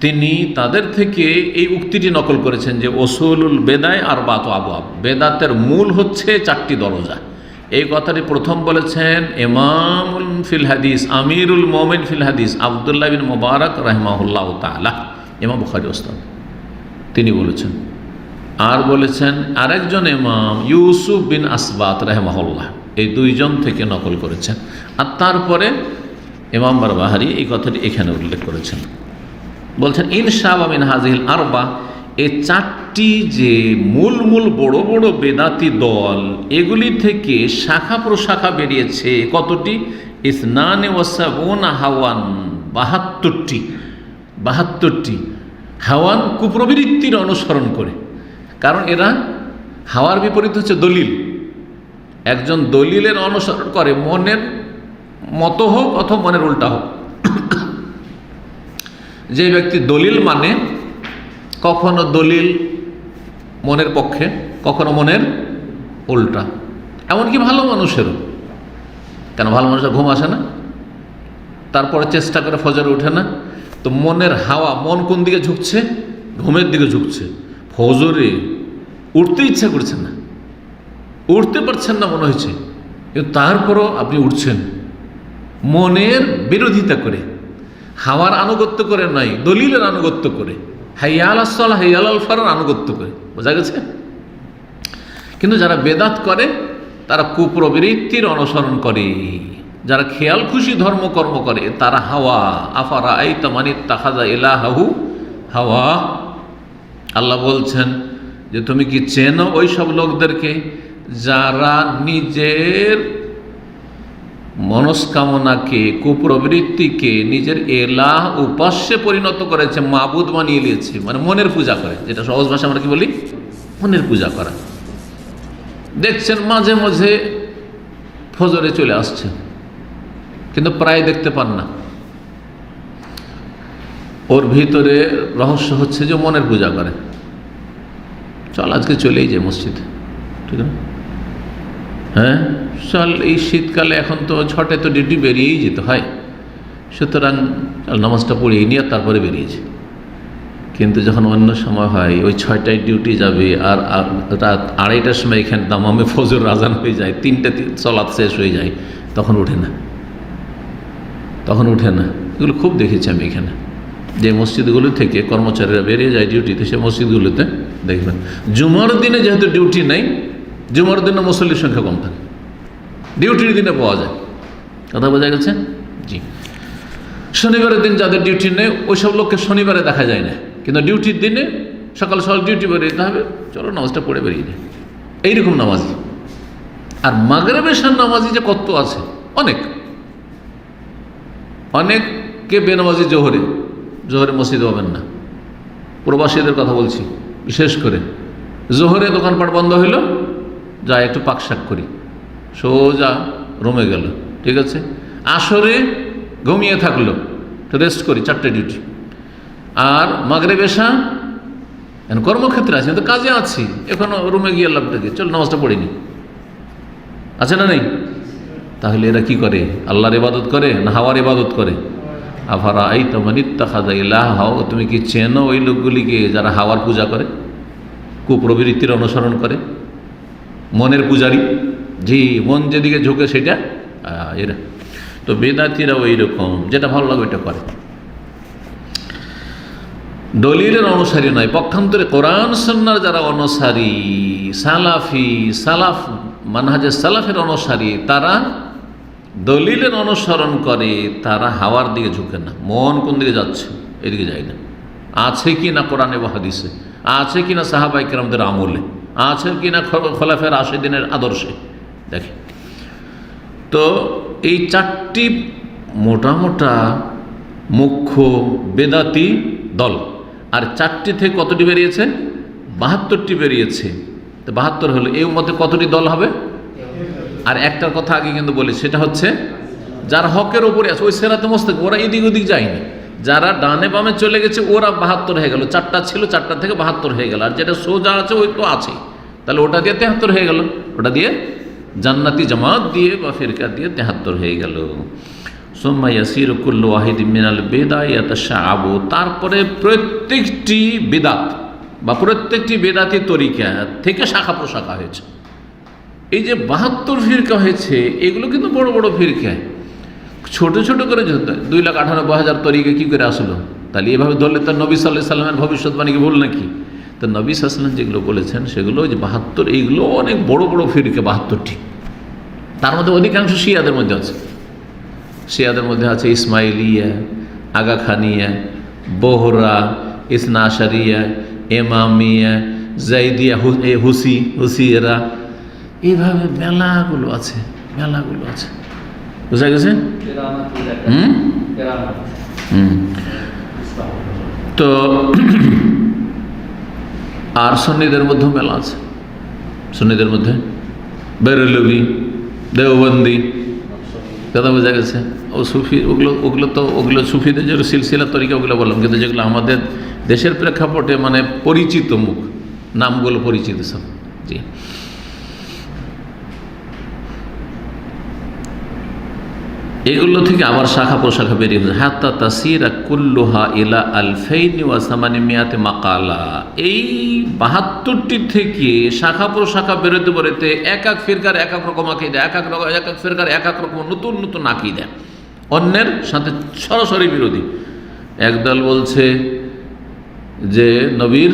তিনি তাদের থেকে এই উক্তিটি নকল করেছেন যে উসুলুল বেদায় আরবাতু আবওয়াব, বেদাতের মূল হচ্ছে 4টি দরজা। এই কথাটি প্রথম বলেছেন ইমামুল ফিল হাদিস, আমিরুল মুমিন ফিল হাদিস আব্দুল্লাহ বিন মুবারক রাহিমাহুল্লাহু তাআলা, ইমাম বুখারী ওস্তাদ, তিনি বলেছেন। আর বলেছেন আরেকজন ইমাম ইউসুফ বিন আসবাত রাহিমাহুল্লাহ, এই 2 জন থেকে নকল করেছেন। আর তারপরে ইমাম বারবাহারি এই কথাটি এখানে উল্লেখ করেছেন, বলছেন ইনশাআল্লাহ মিন হাযিহিল আরবা, এই 4টি যে মূল বড় বড় বেদাতি দল, এগুলি থেকে শাখা প্রশাখা বেরিয়েছে কতটি? ইসনানে ওয়াসাবুনা হাওয়ান, 72টি হাওয়ান, কুপ্রবৃত্তির অনুসরণ করে। কারণ এরা হাওয়ার বিপরীত হচ্ছে দলিল, একজন দলিলের অনুসরণ করে, মনের মতো হোক অথবা মনের উল্টা হোক। যে ব্যক্তি দলিল মানে, কখনো দলিল মনের পক্ষে, কখনো মনের উল্টা, এমনকি ভালো মানুষেরও। কেন ভালো মানুষের ঘুম আসে না, তারপরে চেষ্টা করে ফজরে উঠে না, তো মনের হাওয়া, মন কোন দিকে ঝুঁকছে? ঘুমের দিকে ঝুঁকছে। ফজরে উঠতে ইচ্ছা করছে না, উঠতে পারছেন না মনে হয়েছে, কিন্তু তারপরও আপনি উঠছেন মনের বিরোধিতা করে, হাওয়ার আনুগত্য করে নয়, দলিলের আনুগত্য করে, হাইয়া আলাস সালাহ হাইয়া আলাল ফালাহর আনুগত্য করে। বোঝা গেছে? কিন্তু যারা বেদাত করে তারা কুপ্রবৃত্তির অনুসরণ করে, যারা খেয়াল খুশি ধর্মকর্ম করে তারা হাওয়া। আফারা আইতা মানিত্তাখাযা ইলাহাহু হাওয়া, আল্লাহ বলছেন যে তুমি কি চেনো ওই সব লোকদেরকে যারা নিজের মনস্কামনাকে, কুপ্রবৃত্তিকে নিজের এলাহ, উপাস্যে পরিণত করেছে, মাবুদ বানিয়ে নিয়েছে, মানে মনের পূজা করে, যেটা সহজ ভাষা আমরা কি বলি, মনের পূজা করা। দেখছেন মাঝে মাঝে ফজরে চলে আসছে, কিন্তু প্রায় দেখতে পান না। ওর ভিতরে রহস্য হচ্ছে যে মনের পূজা করে। চল আজকে চলেই যায় মসজিদে, ঠিক না? হ্যাঁ চল, এই শীতকালে এখন তো 6টায় তো ডিউটি বেরিয়েই যেতে হয়, সুতরাং চল নামাজটা পড়িয়ে নিয়ে তারপরে বেরিয়েছে। কিন্তু যখন অন্য সময় হয়, ওই 6টায় ডিউটি যাবে, আর রাত 2:30টার সময় এখানে দামামে ফজর আজান হয়ে যায়, 3টে সালাত শেষ হয়ে যায়, তখন উঠে না, এগুলো খুব দেখেছি আমি এখানে, যে মসজিদগুলো থেকে কর্মচারীরা বেরিয়ে যায় ডিউটিতে, সে মসজিদগুলোতে দেখবেন জুমার দিনে যেহেতু ডিউটি নেই, জুমার দিনে মুসল্লির সংখ্যা কম থাকে, ডিউটির দিনে পাওয়া যায়। কথা বোঝা গেছে? জি। শনিবারের দিন যাদের ডিউটি নেই ওই সব লোককে শনিবারে দেখা যায় না, কিন্তু ডিউটির দিনে সকাল সকাল ডিউটি বেরিয়ে যেতে হবে, চলো নামাজটা পড়ে বেরিয়ে যায়, এইরকম নামাজি। আর মাগরিব এশার নামাজি যে কত আছে, অনেককে বেনামাজি জোহরে মসজিদ হবেন না। প্রবাসীদের কথা বলছি বিশেষ করে, জোহরে দোকানপাট বন্ধ হইল, যা একটু পাকশাক করি, সোজা রুমে গেল, ঠিক আছে। আসরে ঘুমিয়ে থাকলো, একটু রেস্ট করি, 4টে ডিউটি। আর মাগরিব এশা এখন কর্মক্ষেত্রে আছি, তো কাজে আছি, এখনো রুমে গিয়ে লাভটা কি, চল নামাজটা পড়িনি, আছে না নেই? তাহলে এরা কি করে? আল্লাহর ইবাদত করে না হাওয়ার ইবাদত করে? আফারা এই তামানিত্তাখাযা ইলাহাও, তুমি কি চেনো ওই লোকগুলিকে যারা হাওয়ার পূজা করে, কুপ্রবৃত্তির অনুসরণ করে, মনের পূজারি? জি, মন যেদিকে ঝুঁকে সেটা এরা। তো বেদাতিরা ওই রকম, যেটা ভালো লাগে ওইটা করে, দলিলের অনুসারী নয়। পক্ষান্তরে কোরআন সুন্নাহর যারা অনুসারী, সালাফ মানহাজে সালাফের অনুসারী, তারা দলিলের অনুসরণ করে, তারা হাওয়ার দিকে ঝুঁকে না। মন কোন দিকে যাচ্ছে এদিকে যায় না। আছে কি না কোরআনে বা হাদিসে, আছে কি না সাহাবায়ে কেরামদের আমলে, আছে কি না খোলাফায়ে রাশিদিনের আদর্শে, দেখে। তো এই 4টি মোটা মুখ্য বেদাতি দল, আর 4টি থেকে কতটি বেরিয়েছে? 72টি বেরিয়েছে। তো 72 হলো, এই মতে কতটি দল হবে? আর একটার কথা আগে কিন্তু বলি, সেটা হচ্ছে যারা হকের ওপরে আছে, ওই সেরাতে মুস্তাকিম, ওরা এদিক ওদিক যায়নি। যারা ডানে বামে চলে গেছে ওরা 72 হয়ে গেল, 4টা ছিল 4টা থেকে 72 হয়ে গেল। আর যেটা সোজা আছে ওই তো আছে, তাহলে ওটা দিয়ে 73 হয়ে গেল, ওটা দিয়ে জান্নাতি জামাত দিয়ে বা ফিরকা দিয়ে 73 হয়ে গেল। সুম্মা ইয়াসিরু কুল্লু ওয়াহিদিন মিনাল বিদআ ইয়াতাশাআবু, তারপরে প্রত্যেকটি বিদআত বা প্রত্যেকটি বেদাতি তরিকা থেকে শাখা প্রশাখা হয়েছে। এই যে 72 ফিরকা হয়েছে, এগুলো কিন্তু বড় বড় ফিরকা, ছোট ছোট করে 2,98,000 তরিকা কি করে আসলো? তাহলে এভাবে ধরলে তো নবী সাল্লাল্লাহু আলাইহি সাল্লামের ভবিষ্যৎবাণীকে ভুল নাকি? তো নবী সাল্লাল্লাহু আলাইহি সাল্লাম যেগুলো বলেছেন সেগুলো যে 72, এইগুলো অনেক বড় বড় ফিরকা 72টি। তার মধ্যে অধিকাংশ শিয়াদের মধ্যে আছে। শিয়াদের মধ্যে আছে ইসমাইলিয়া, আগাখানিয়া, বোহরা, ইসনা আশারিয়া, এমামিয়া, জাইদিয়া, হুসিয়েরা, এইভাবে মেলাগুলো আছে। বুঝা গেছে? তো আর সুন্নিদের মধ্যেও মেলা আছে। সুন্নিদের মধ্যে বেরেলভি, দেওবন্দি, কথা বোঝা গেছে? ও সুফি, ওগুলো সুফিদের যে সিলসিলা তরিকা ওগুলো বললাম, কিন্তু যেগুলো আমাদের দেশের প্রেক্ষাপটে মানে পরিচিত মুখ, নামগুলো পরিচিত সব। জি। এগুলো থেকে আবার শাখা প্রশাখা বেরিয়ে হচ্ছে, হাত্তা তাসিরা কুল্লুহা ইলা আলফাইনি ওয়া সামানিমিয়াতি মাকালা। এই 72টি থেকে শাখা প্রশাখা বেরোতে এক এক ফিরকার এক এক রকম আকীদা, এক এক ফিরকার এক এক রকম নতুন নতুন আকীদা, অন্যের সাথে সরাসরি বিরোধী। একদল বলছে যে নবীর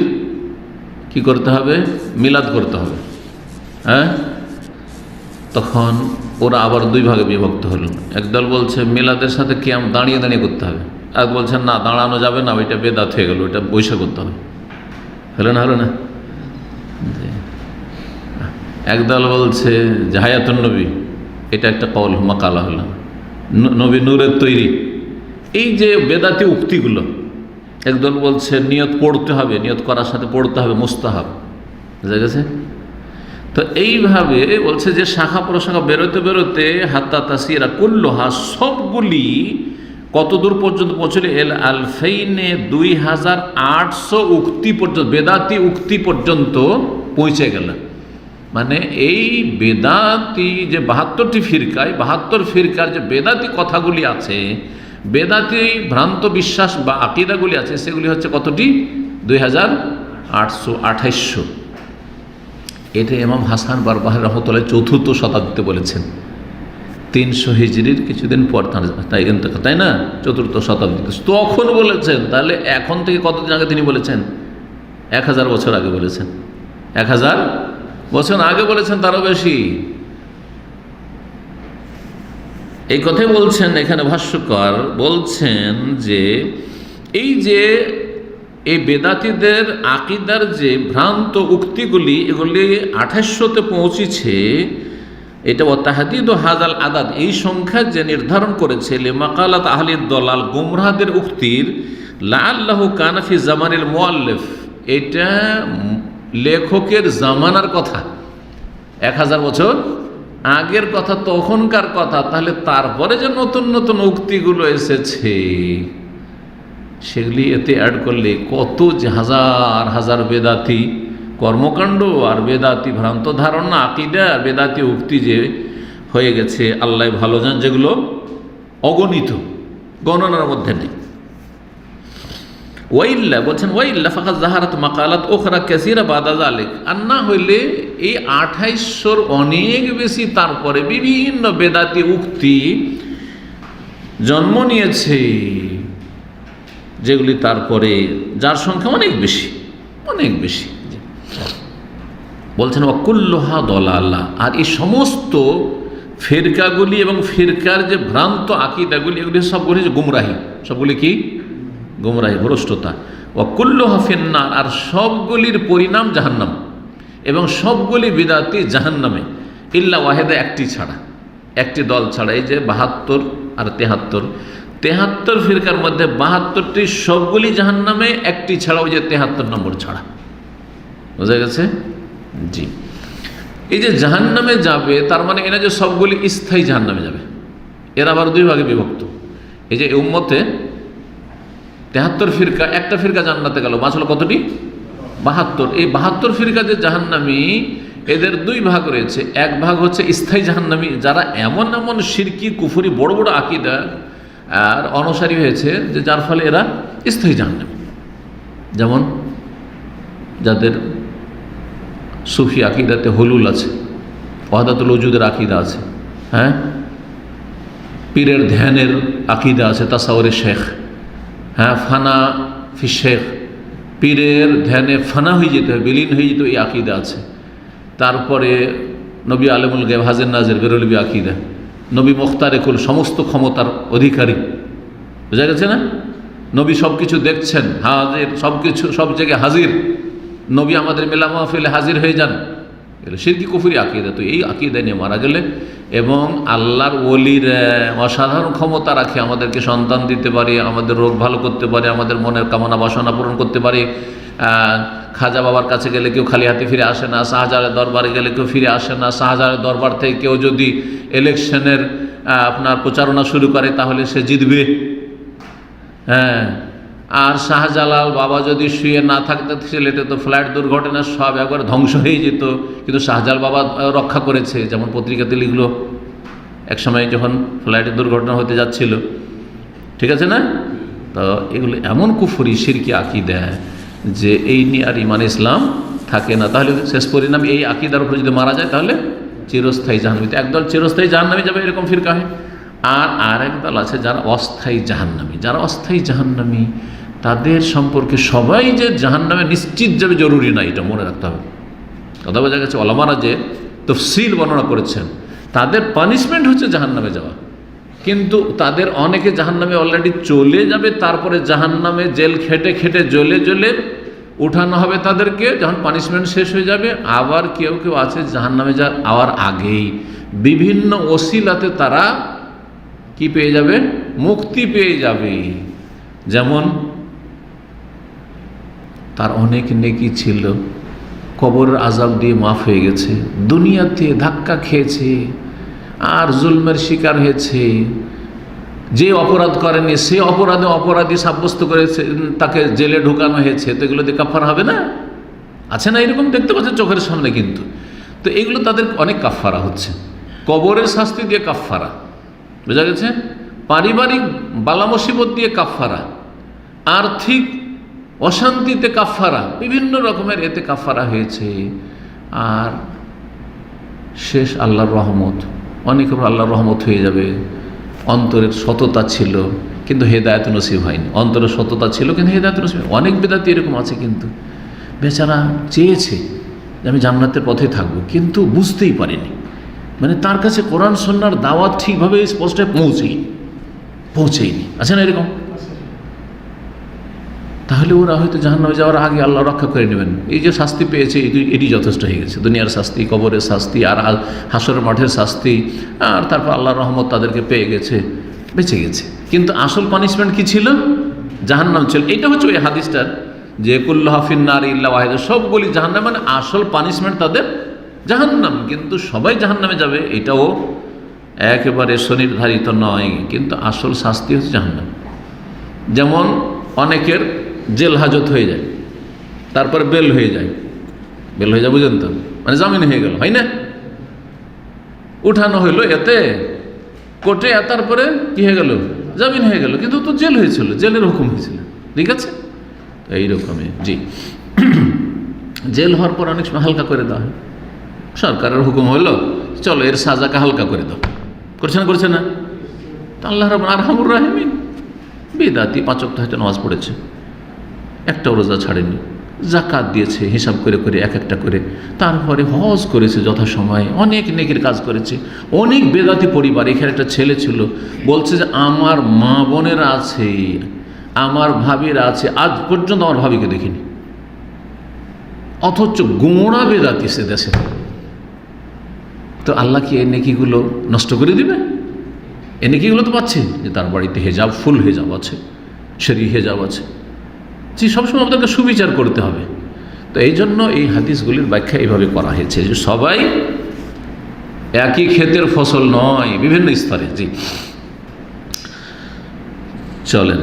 কি করতে হবে? মিলাদ করতে হবে। হ্যাঁ, তখন ওরা আবার 2 ভাগে বিভক্ত হলো। একদল বলছে মিলাদের সাথে কিয়াম দাঁড়িয়ে করতে হবে, আর বলছেন না, দাঁড়ানো যাবে না, ওইটা বেদাত হয়ে গেল, ওইটা বসে করতে হবে। হলো না? একদল বলছে যে হায়াতুন নবী, এটা একটা কওল, মাকালা হলো, নবী নূরের তৈরি। এই যে বেদাতি উক্তিগুলো, একদল বলছে নিয়ত পড়তে হবে, নিয়ত করার সাথে পড়তে হবে, মুস্তাহাব। বুঝা গেছে? তো এইভাবে বলছে যে শাখা প্রশাখা বেরোতে হাত্তা তাসিরা কুল্লুহা, সবগুলি কত দূর পর্যন্ত পৌঁছলে? এল আলফাইনে 2,800 উক্তি পর্যন্ত, বেদাতি উক্তি পর্যন্ত পৌঁছে গেল। মানে এই বেদাতি যে 72টি ফিরকায়, 72 ফিরকার যে বেদাতি কথাগুলি আছে, বেদাতি ভ্রান্ত বিশ্বাস বা আকীদাগুলি আছে, সেগুলি হচ্ছে কতটি? 2,828। এটা ইমাম হাসান বারবাহার রহমতুল্লাহ 4th শতাব্দীতে বলেছেন। 300 হিজরির কিছুদিন পর তাই না, 4th শতাব্দীতে তখন বলেছেন। তাহলে এখন থেকে কতদিন আগে তিনি বলেছেন? 1000 বছর আগে বলেছেন। 1000 বছর আগে বলেছেন, তারও বেশি। এই কথাই বলছেন এখানে ভাষ্যকার, বলছেন যে এই বেদাতীদের আকিদার যে ভ্রান্ত উক্তিগুলি, এগুলি 2800-তে পৌঁছেছে। এটা তাহদিদ ও হাজাল আদাদ, এই সংখ্যা যে নির্ধারণ করেছে লিমাকালাত আহলিদ দলাল, গুমরাহদের উক্তির, লাআল্লাহু কানা ফি জামানিল মুআল্লিফ, এটা লেখকের জামানার কথা, 1000 বছর আগের কথা, তখনকার কথা। তাহলে তারপরে যে নতুন নতুন উক্তিগুলো এসেছে সেগুলি এতে অ্যাড করলে কত যে হাজার হাজার বেদাতি কর্মকাণ্ড আর বেদাতি ভ্রান্ত ধারণা, আকিদা আর বেদাতি উক্তি যে হয়ে গেছে আল্লাহ ভালো জান, যেগুলো অগণিত, গণনার মধ্যে নেই। ওয়াইল্লা বলছেন, ওয়াইল্লা ফাকাত জাহারাত মাকালাত ওখরা কাসীরা বাদা যালিক, আর না হইলে এই 2800-র অনেক বেশি তারপরে বিভিন্ন বেদাতি উক্তি জন্ম নিয়েছে, যেগুলি তারপরে যার সংখ্যা অনেক বেশি, অনেক বেশি। বলছেন ওয়াকুল্লুহা দলালা, আর এই সমস্ত ফিরকাগুলি এবং ফিরকার যে ভ্রান্ত আকিদাগুলি, এগুলি সবগুলি গুমরাহি, সবগুলি কি গুমরাহি, ভ্রষ্টতা। ওয়াকুল্লুহা ফিন্নার, আর সবগুলির পরিণাম জাহান্নাম, এবং সবগুলি বিদাতি জাহান্নামে, ইল্লা ওয়াহেদা, একটি ছাড়া, একটি দল ছাড়া। এই যে 72 আর 73 ফিরকার মধ্যে 72টি সবগুলি জাহান্নামে, একটি ছাড়া, ওই যে 73 নম্বর ছাড়া। বোঝা গেছে? জি। এই যে জাহান্নামে যাবে, তার মানে এরা যে সবগুলি স্থায়ী জাহান্নামে যাবে। এরা আবার 2 ভাগে বিভক্ত। এই যে উম্মতে 73 ফিরকা, একটা ফিরকা জান্নাতে গেল, বাঁচলো কতটি? 72। এই 72 ফিরকা যে জাহান্নামী, এদের 2 ভাগ রয়েছে। এক ভাগ হচ্ছে স্থায়ী জাহান্নামী, যারা এমন এমন শিরকি কুফরি বড় বড় আকিদা আর অনুসারী হয়েছে যে যার ফলে এরা স্থায়ী জাহান্নামী। যেমন যাদের সুফি আকিদাতে হুলুল আছে, ওয়াহদাতুল ওজুদের আকিদা আছে, হ্যাঁ, পীরের ধ্যানের আকিদা আছে, তাসাউরে শেখ, হ্যাঁ, ফানা ফি শেখ, পীরের ধ্যানে ফানা হয়ে যেতে হয়, বিলীন হয়ে যেত, এই আকিদা আছে। তারপরে নবী আলেমুল গায়ব, হাজির নাজির, বেরলবি আকিদা, নবী মুখতারে কুল, সমস্ত ক্ষমতার অধিকারী। বোঝা গেছে না? নবী সব কিছু দেখছেন, হাজির, সব কিছু সব জায়গায় হাজির, নবী আমাদের মেলা মাহফিলে হাজির হয়ে যান। এগুলো শিরকি কুফরি আকিদা। তো এই আকিদা নিয়ে মারা গেলে, এবং আল্লাহর ওলির অসাধারণ ক্ষমতা রাখে, আমাদেরকে সন্তান দিতে পারে, আমাদের রোগ ভালো করতে পারে, আমাদের মনের কামনা বাসনা পূরণ করতে পারে। খাজা বাবার কাছে গেলে কেউ খালি হাতে ফিরে আসে না, শাহজাহানের দরবারে গেলে কেউ ফিরে আসে না। শাহজাহানের দরবার থেকে কেউ যদি ইলেকশনের আপনার প্রচারণা শুরু করে তাহলে সে জিতবে, হ্যাঁ। আর শাহজালাল বাবা যদি শুয়ে না থাকতে ছেলেটা তো ফ্লাইট দুর্ঘটনা সব একবার ধ্বংস হয়ে যেত, কিন্তু শাহজালাল বাবা রক্ষা করেছে। যেমন পত্রিকাতে লিখলো একসময় যখন ফ্লাইটের দুর্ঘটনা হতে যাচ্ছিল, ঠিক আছে না? তো এগুলো এমন কুফরি শিরকি আকিদা যে এই নিয়ে আর ইমান ইসলাম থাকে না। তাহলে শেষ পরিণাম এই আকিদার উপরে যদি মারা যায় তাহলে চিরস্থায়ী জাহান্নামী। একদল চিরস্থায়ী জাহান্নামী যাবে, এরকম ফিরকা হয়। আর এক দল আছে যারা অস্থায়ী জাহান্নামী। যারা অস্থায়ী জাহান্নামী তাদের সম্পর্কে সবাই যে জাহান্নামে নিশ্চিত যাবে জরুরি না, এটা মনে রাখতে হবে। কথা বোঝা গেছে? ওলামারা যে তফসিল বর্ণনা করেছেন, তাদের পানিশমেন্ট হচ্ছে জাহান্নামে যাওয়া, কিন্তু তাদের অনেকে জাহান্নামে অলরেডি চলে যাবে, তারপরে জাহান্নামে জেল খেটে খেটে জ্বলে জ্বলে উঠানো হবে তাদেরকে, যখন পানিশমেন্ট শেষ হয়ে যাবে। আবার কেউ কেউ আছে জাহান্নামে যাওয়ার আগেই বিভিন্ন ওসিলাতে তারা কি পেয়ে যাবে? মুক্তি পেয়ে যাবে। যেমন তার অনেক নেকি ছিল, কবরের আযাব দিয়ে মাফ হয়ে গেছে, দুনিয়াতে ধাক্কা খেয়েছে আর জুলমের শিকার হয়েছে, যে অপরাধ করেনি সে অপরাধী সাব্যস্ত করেছে, তাকে জেলে ঢুকানো হয়েছে। তো এগুলো দিয়ে কাফারা হবে না? আছে না? এরকম দেখতে পাচ্ছেন চোখের সামনে। কিন্তু তো এগুলো তাদের অনেক কাফারা হচ্ছে, কবরের শাস্তি দিয়ে কাফারা, বোঝা গেছে? পারিবারিক বালা মুসিবত দিয়ে কাফারা, আর্থিক অশান্তিতে কাফারা, বিভিন্ন রকমের এতে কাফারা হয়েছে। আর শেষ আল্লাহর রহমত, অনেকের উপর আল্লাহর রহমত হয়ে যাবে, অন্তরের সততা ছিল কিন্তু হেদায়েত নসিব হয়নি, অন্তরের সততা ছিল কিন্তু হেদায়েত নসিব হয়নি। অনেক বেদাতি এরকম আছে, কিন্তু বেচারা চেয়েছে যে আমি জান্নাতের পথে থাকবো, কিন্তু বুঝতেই পারিনি, মানে তার কাছে কোরআন সুন্নাহর দাওয়াত ঠিকভাবে স্পষ্ট পৌঁছেইনি। আছে না এরকম? তাহলে ওরা হয়তো জাহান্নামে যাওয়ার আগে আল্লাহ রক্ষা করে নেবেন। এই যে শাস্তি পেয়েছে এটি যথেষ্ট হয়ে গেছে, দুনিয়ার শাস্তি, কবরের শাস্তি, আর হাসরের মাঠের শাস্তি, আর তারপর আল্লাহর রহমত তাদেরকে পেয়ে গেছে, বেঁচে গেছে। কিন্তু আসল পানিশমেন্ট কি ছিল? জাহান্নাম ছিল। এটা হচ্ছে ওই হাদিসটার যে কুল্লুহা ফিন্নার ইল্লা ওয়াহিদা, সবগুলি জাহান্নাম, মানে আসল পানিশমেন্ট তাদের জাহান্নাম, কিন্তু সবাই জাহান্নামে যাবে এটাও একেবারে সুনির্ধারিত নয়, কিন্তু আসল শাস্তি হচ্ছে জাহান্নাম। যেমন অনেকের জেল হাজত হয়ে যায়, তারপর বেল হয়ে যায়, বুঝেন তো, মানে জামিন হয়ে গেল, হয় না? উঠানো হইলো এতে কোর্টে, তারপরে কি হয়ে গেল? জামিন হয়ে গেল, কিন্তু তো জেল হয়েছিল, জেলের হুকুম হয়েছিল, ঠিক আছে? এইরকমই জি জেল হওয়ার পর অনেক সময় হালকা করে দেওয়া হয়, সরকারের হুকুম হইলো চলো এর সাজাকে হালকা করে দাও, করছে না? তা আল্লাহ রাব্বুল আরহামুর রাহিমিন। বেদাতি 5 ওয়াক্ত হয়তো নামাজ পড়েছে, একটা রোজা ছাড়েনি, যাকাত দিয়েছে হিসাব করে করে এক একটা করে, তারপরে হজ করেছে যথাসময়ে, অনেক নেকির কাজ করেছে। অনেক বেদাতি পরিবার, এখানে একটা ছেলে ছিল, বলছে যে আমার মা বোনেরা আছে, আমার ভাবিরা আছে, আজ পর্যন্ত আমার ভাবিকে দেখিনি, অথচ গোঁড়া বেদাতি সে দেশে। তো আল্লাহ কি এই নেকিগুলো নষ্ট করে দিবে? এই নেকিগুলো তো পাচ্ছে, যে তার বাড়িতে হেজাব, ফুল হেজাব আছে, শরী হেজাব আছে। জি, সবসময় আমাদেরকে সুবিচার করতে হবে। তো এই জন্য এই হাদিসগুলির ব্যাখ্যা এইভাবে করা হয়েছে যে সবাই একই ক্ষেতের ফসল নয়, বিভিন্ন স্তরে। জি চলেন,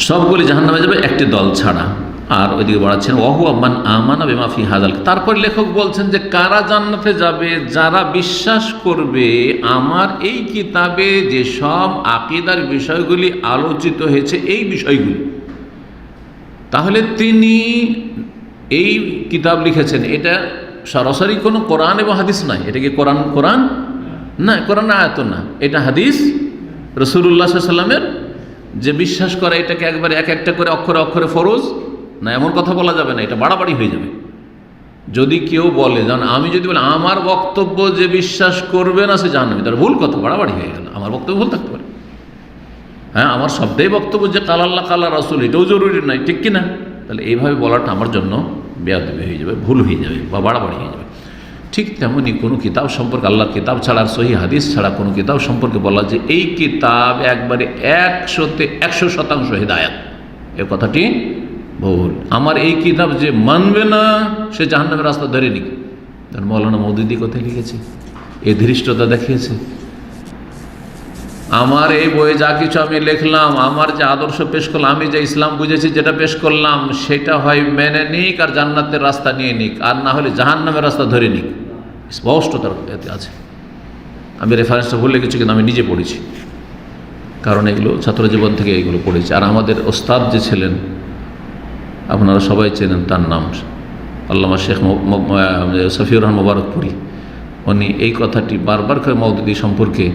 সবগুলি জাহান্নামে যাবে একটি দল ছাড়া। আর ওইদিকে বাড়াচ্ছেন ওয়াহু আমান আমানা বিমা ফি হাযাল। তারপর লেখক বলছেন যে কারা জান্নাতে যাবে? যারা বিশ্বাস করবে আমার এই কিতাবে যে সব আকীদার বিষয়গুলি আলোচিত হয়েছে, এই বিষয়গুলি। তাহলে তিনি এই কিতাব লিখেছেন, এটা সরাসরি কোনো কোরআন এবং হাদিস নয়। এটা কি কোরআন না, কোরআন আয়াত না, এটা হাদিস রাসূলুল্লাহ সাল্লাল্লাহু আলাইহি ওয়াসাল্লামের যে বিশ্বাস করা, এটাকে একবারে এক একটা করে অক্ষরে অক্ষরে ফরজ না, এমন কথা বলা যাবে না, এটা বাড়াবাড়ি হয়ে যাবে। যদি কেউ বলে, যেমন আমি যদি বলি আমার বক্তব্য যে বিশ্বাস করবে না সে জাহান্নামী, তার ভুল কথা, বাড়াবাড়ি হয়ে গেল। আমার বক্তব্য ভুল থাকতে পারে, হ্যাঁ, আমার শব্দেই বক্তব্য যে কাল আল্লাহ কাল রাসূল, এটাও জরুরি নয়, ঠিক কিনা? তাহলে এইভাবে বলাটা আমার জন্য বেয়াদবি হয়ে যাবে, ভুল হয়ে যাবে বা বাড়াবাড়ি হয়ে যাবে। ঠিক তেমনই কোনো কিতাব সম্পর্কে, আল্লাহর কিতাব ছাড়া আর সহিহ হাদিস ছাড়া কোনো কিতাব সম্পর্কে বলা যে এই কিতাব একবারে 100% হিদায়াত, এ কথাটি ভুল। আমার এই কিতাব যে মানবে না সে জাহান্নামের রাস্তা ধরে নিক। তার মৌলানা মওদুদি কোথায় লিখেছে? এই ধৃষ্টতা দেখিয়েছে। আমার এই বইয়ে যা কিছু আমি লিখলাম, আমার যে আদর্শ পেশ করলাম, আমি যে ইসলাম বুঝেছি যেটা পেশ করলাম, সেটা হয় মেনে নিক আর জান্নাতের রাস্তা নিয়ে নিক, আর না হলে জাহান্নামের রাস্তা ধরে নিক। স্পষ্ট তার এতে আছে। আমি রেফারেন্সটা ভুলে গেছি, কিন্তু আমি নিজে পড়েছি, কারণ এগুলো ছাত্র জীবন থেকে এগুলো পড়েছি। আর আমাদের ওস্তাদ যে ছিলেন, আপনারা সবাই চেনেন তার নাম, আল্লামা শেখ সফিউর রহমান মোবারকপুরি। উনি এই কথাটি বারবার করে মওদুদি সম্পর্কে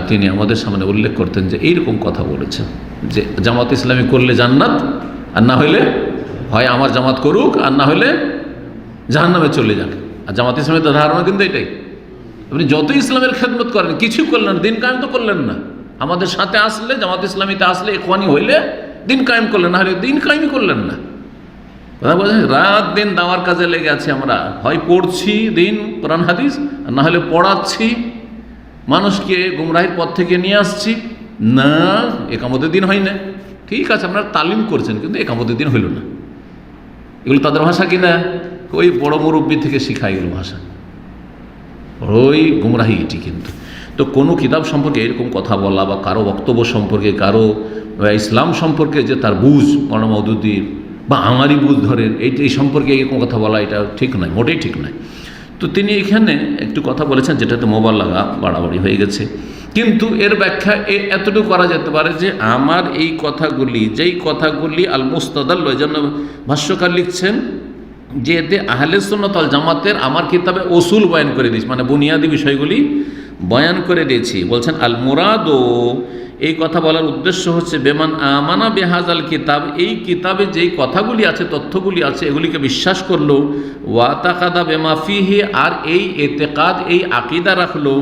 তিনি আমাদের সামনে উল্লেখ করতেন যে এইরকম কথা বলেছেন যে জামাত ইসলামী করলে জান্নাত, আর না হইলে হয় আমার জামাত করুক, আর না হলে জাহান্নামে চলে যাক। আর জামাত ইসলামের তো ধারণা কিন্তু এটাই, আপনি যত ইসলামের খেদমত করেন কিছু করলেন না, দিন কায়েম তো করলেন না। আমাদের সাথে আসলে, জামাত ইসলামীতে আসলে, ইখওয়ানি হইলে দিন কায়েম করলেন, না হলে দিন কায়েমই করলেন না। কথা বলছেন, রাত দিন দাওয়ার কাজে লেগে আছি আমরা, হয় পড়ছি দিন কোরআন হাদিস, আর না হলে পড়াচ্ছি, মানুষকে গুমরাহির পথ থেকে নিয়ে আসছি। না, একামতের দিন হয় না। ঠিক আছে, আপনারা তালিম করছেন, কিন্তু একামতের দিন হইল না। এগুলো তাদের ভাষা কিনা? ওই বড় মুরব্বী থেকে শিখায় এগুলো ভাষা, ওই গুমরাহি এটি। কিন্তু তো কোনো কিতাব সম্পর্কে এরকম কথা বলা, বা কারো বক্তব্য সম্পর্কে, কারো ইসলাম সম্পর্কে যে তার বুঝ মৌলানা মওদুদির বা আমারই বুঝ ধরেন, এই সম্পর্কে এরকম কথা বলা, এটা ঠিক নয়, মোটেই ঠিক নয়। তো তিনি এখানে একটু কথা বলেছেন যেটাতে মোবাল্লাগা, বাড়াবাড়ি হয়ে গেছে। কিন্তু এর ব্যাখ্যা এতটুকু করা যেতে পারে যে আমার এই কথাগুলি, যেই কথাগুলি আল মুস্তাদাল, জন্য ভাষ্যকার লিখছেন যে এতে আহলে সুন্নাত ওয়াল জামাতের আমার কিতাবে উসুল বয়ান করে দিয়েছি, মানে বুনিয়াদি বিষয়গুলি বয়ান করে দিয়েছি। বলছেন আল মুরাদো, এই কথা বলার উদ্দেশ্য হচ্ছে বেমান আমানা বেহাজাল কিতাব, এই কিতাবে যেই কথাগুলি আছে, তথ্যগুলি আছে, এগুলিকে বিশ্বাস করলো, ওয়া তাকাদা বেমা ফিহি, আর এই এতেকাদ, এই আকিদা রাখলো,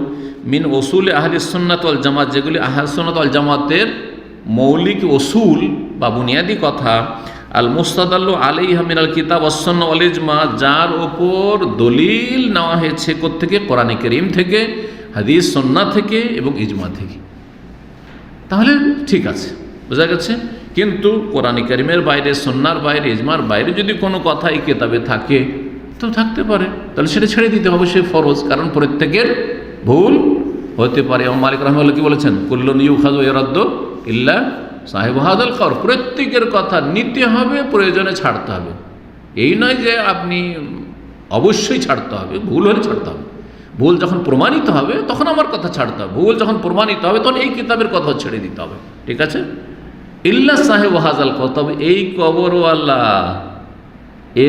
মিন ওসুল আহলে সুন্নাত ওয়াল জামাত, যেগুলি আহলে সুন্নাত ওয়াল জামাতের মৌলিক ওসুল বা বুনিয়াদি কথা, আল মুস্তাদাল্লু আলাইহা মিনাল কিতাব ওয়াস সুন্নাহ ওয়াল ইজমা, যার ওপর দলিল নেওয়া হয়েছে কোত্থেকে? কোরআনে কারীম থেকে, হাদিস সুন্নাহ থেকে এবং ইজমা থেকে। তাহলে ঠিক আছে, বোঝা গেছে। কিন্তু কোরআনে কারীমের বাইরে, সুন্নাহর বাইরে, ইজমার বাইরে যদি কোনো কথা এই কিতাবে থাকে তো থাকতে পারে, তাহলে সেটা ছেড়ে দিতে হবে, সে ফরজ। কারণ প্রত্যেকের ভুল হতে পারে। এবং মালিক রাহমাতুল্লাহ কি বলেছেন? কুল্লুন ইউখাযু ওয়া ইরাদ্দু ইল্লা সাহিবু হাযাল কওল, প্রত্যেকের কথা নিতে হবে, প্রয়োজনে ছাড়তে হবে। এই নয় যে আপনি অবশ্যই ছাড়তে হবে, ভুল হলে ছাড়তে হবে। ভুল যখন প্রমাণিত হবে তখন আমার কথা ছাড়তে হবে, ভুল যখন প্রমাণিত হবে তখন এই কিতাবের কথা ছেড়ে দিতে হবে, ঠিক আছে? ইল্লা সাহিবু হাযাল কওল, তবে এই কবরওয়ালা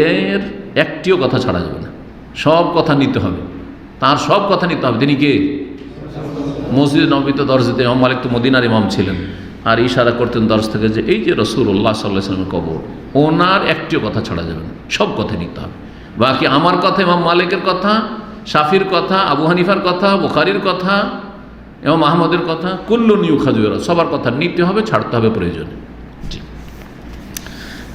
এর একটিও কথা ছাড়া যাবে না, সব কথা নিতে হবে, তার সব কথা নিতে হবে। তিনি কে? মসজিদ নববীতে দরজ দিতেন, ইমাম মালিক তো মদিনার ইমাম ছিলেন, আর ইশারা করতেন দরজ থেকে যে এই যে রাসূলুল্লাহ সাল্লাল্লাহু আলাইহি ওয়াসাল্লামের কবর, ওনার একটিও কথা ছাড়া যাবে না, সব কথা নিতে হবে। বাকি আমার কথা, ইমাম মালিকের কথা, শাফির কথা, আবু হানিফার কথা, বুখারীর কথা, ইমাম আহমদের কথা, কুল্লুন ইউখাযু, সবার কথা নিতে হবে, ছাড়তে হবে প্রয়োজনে।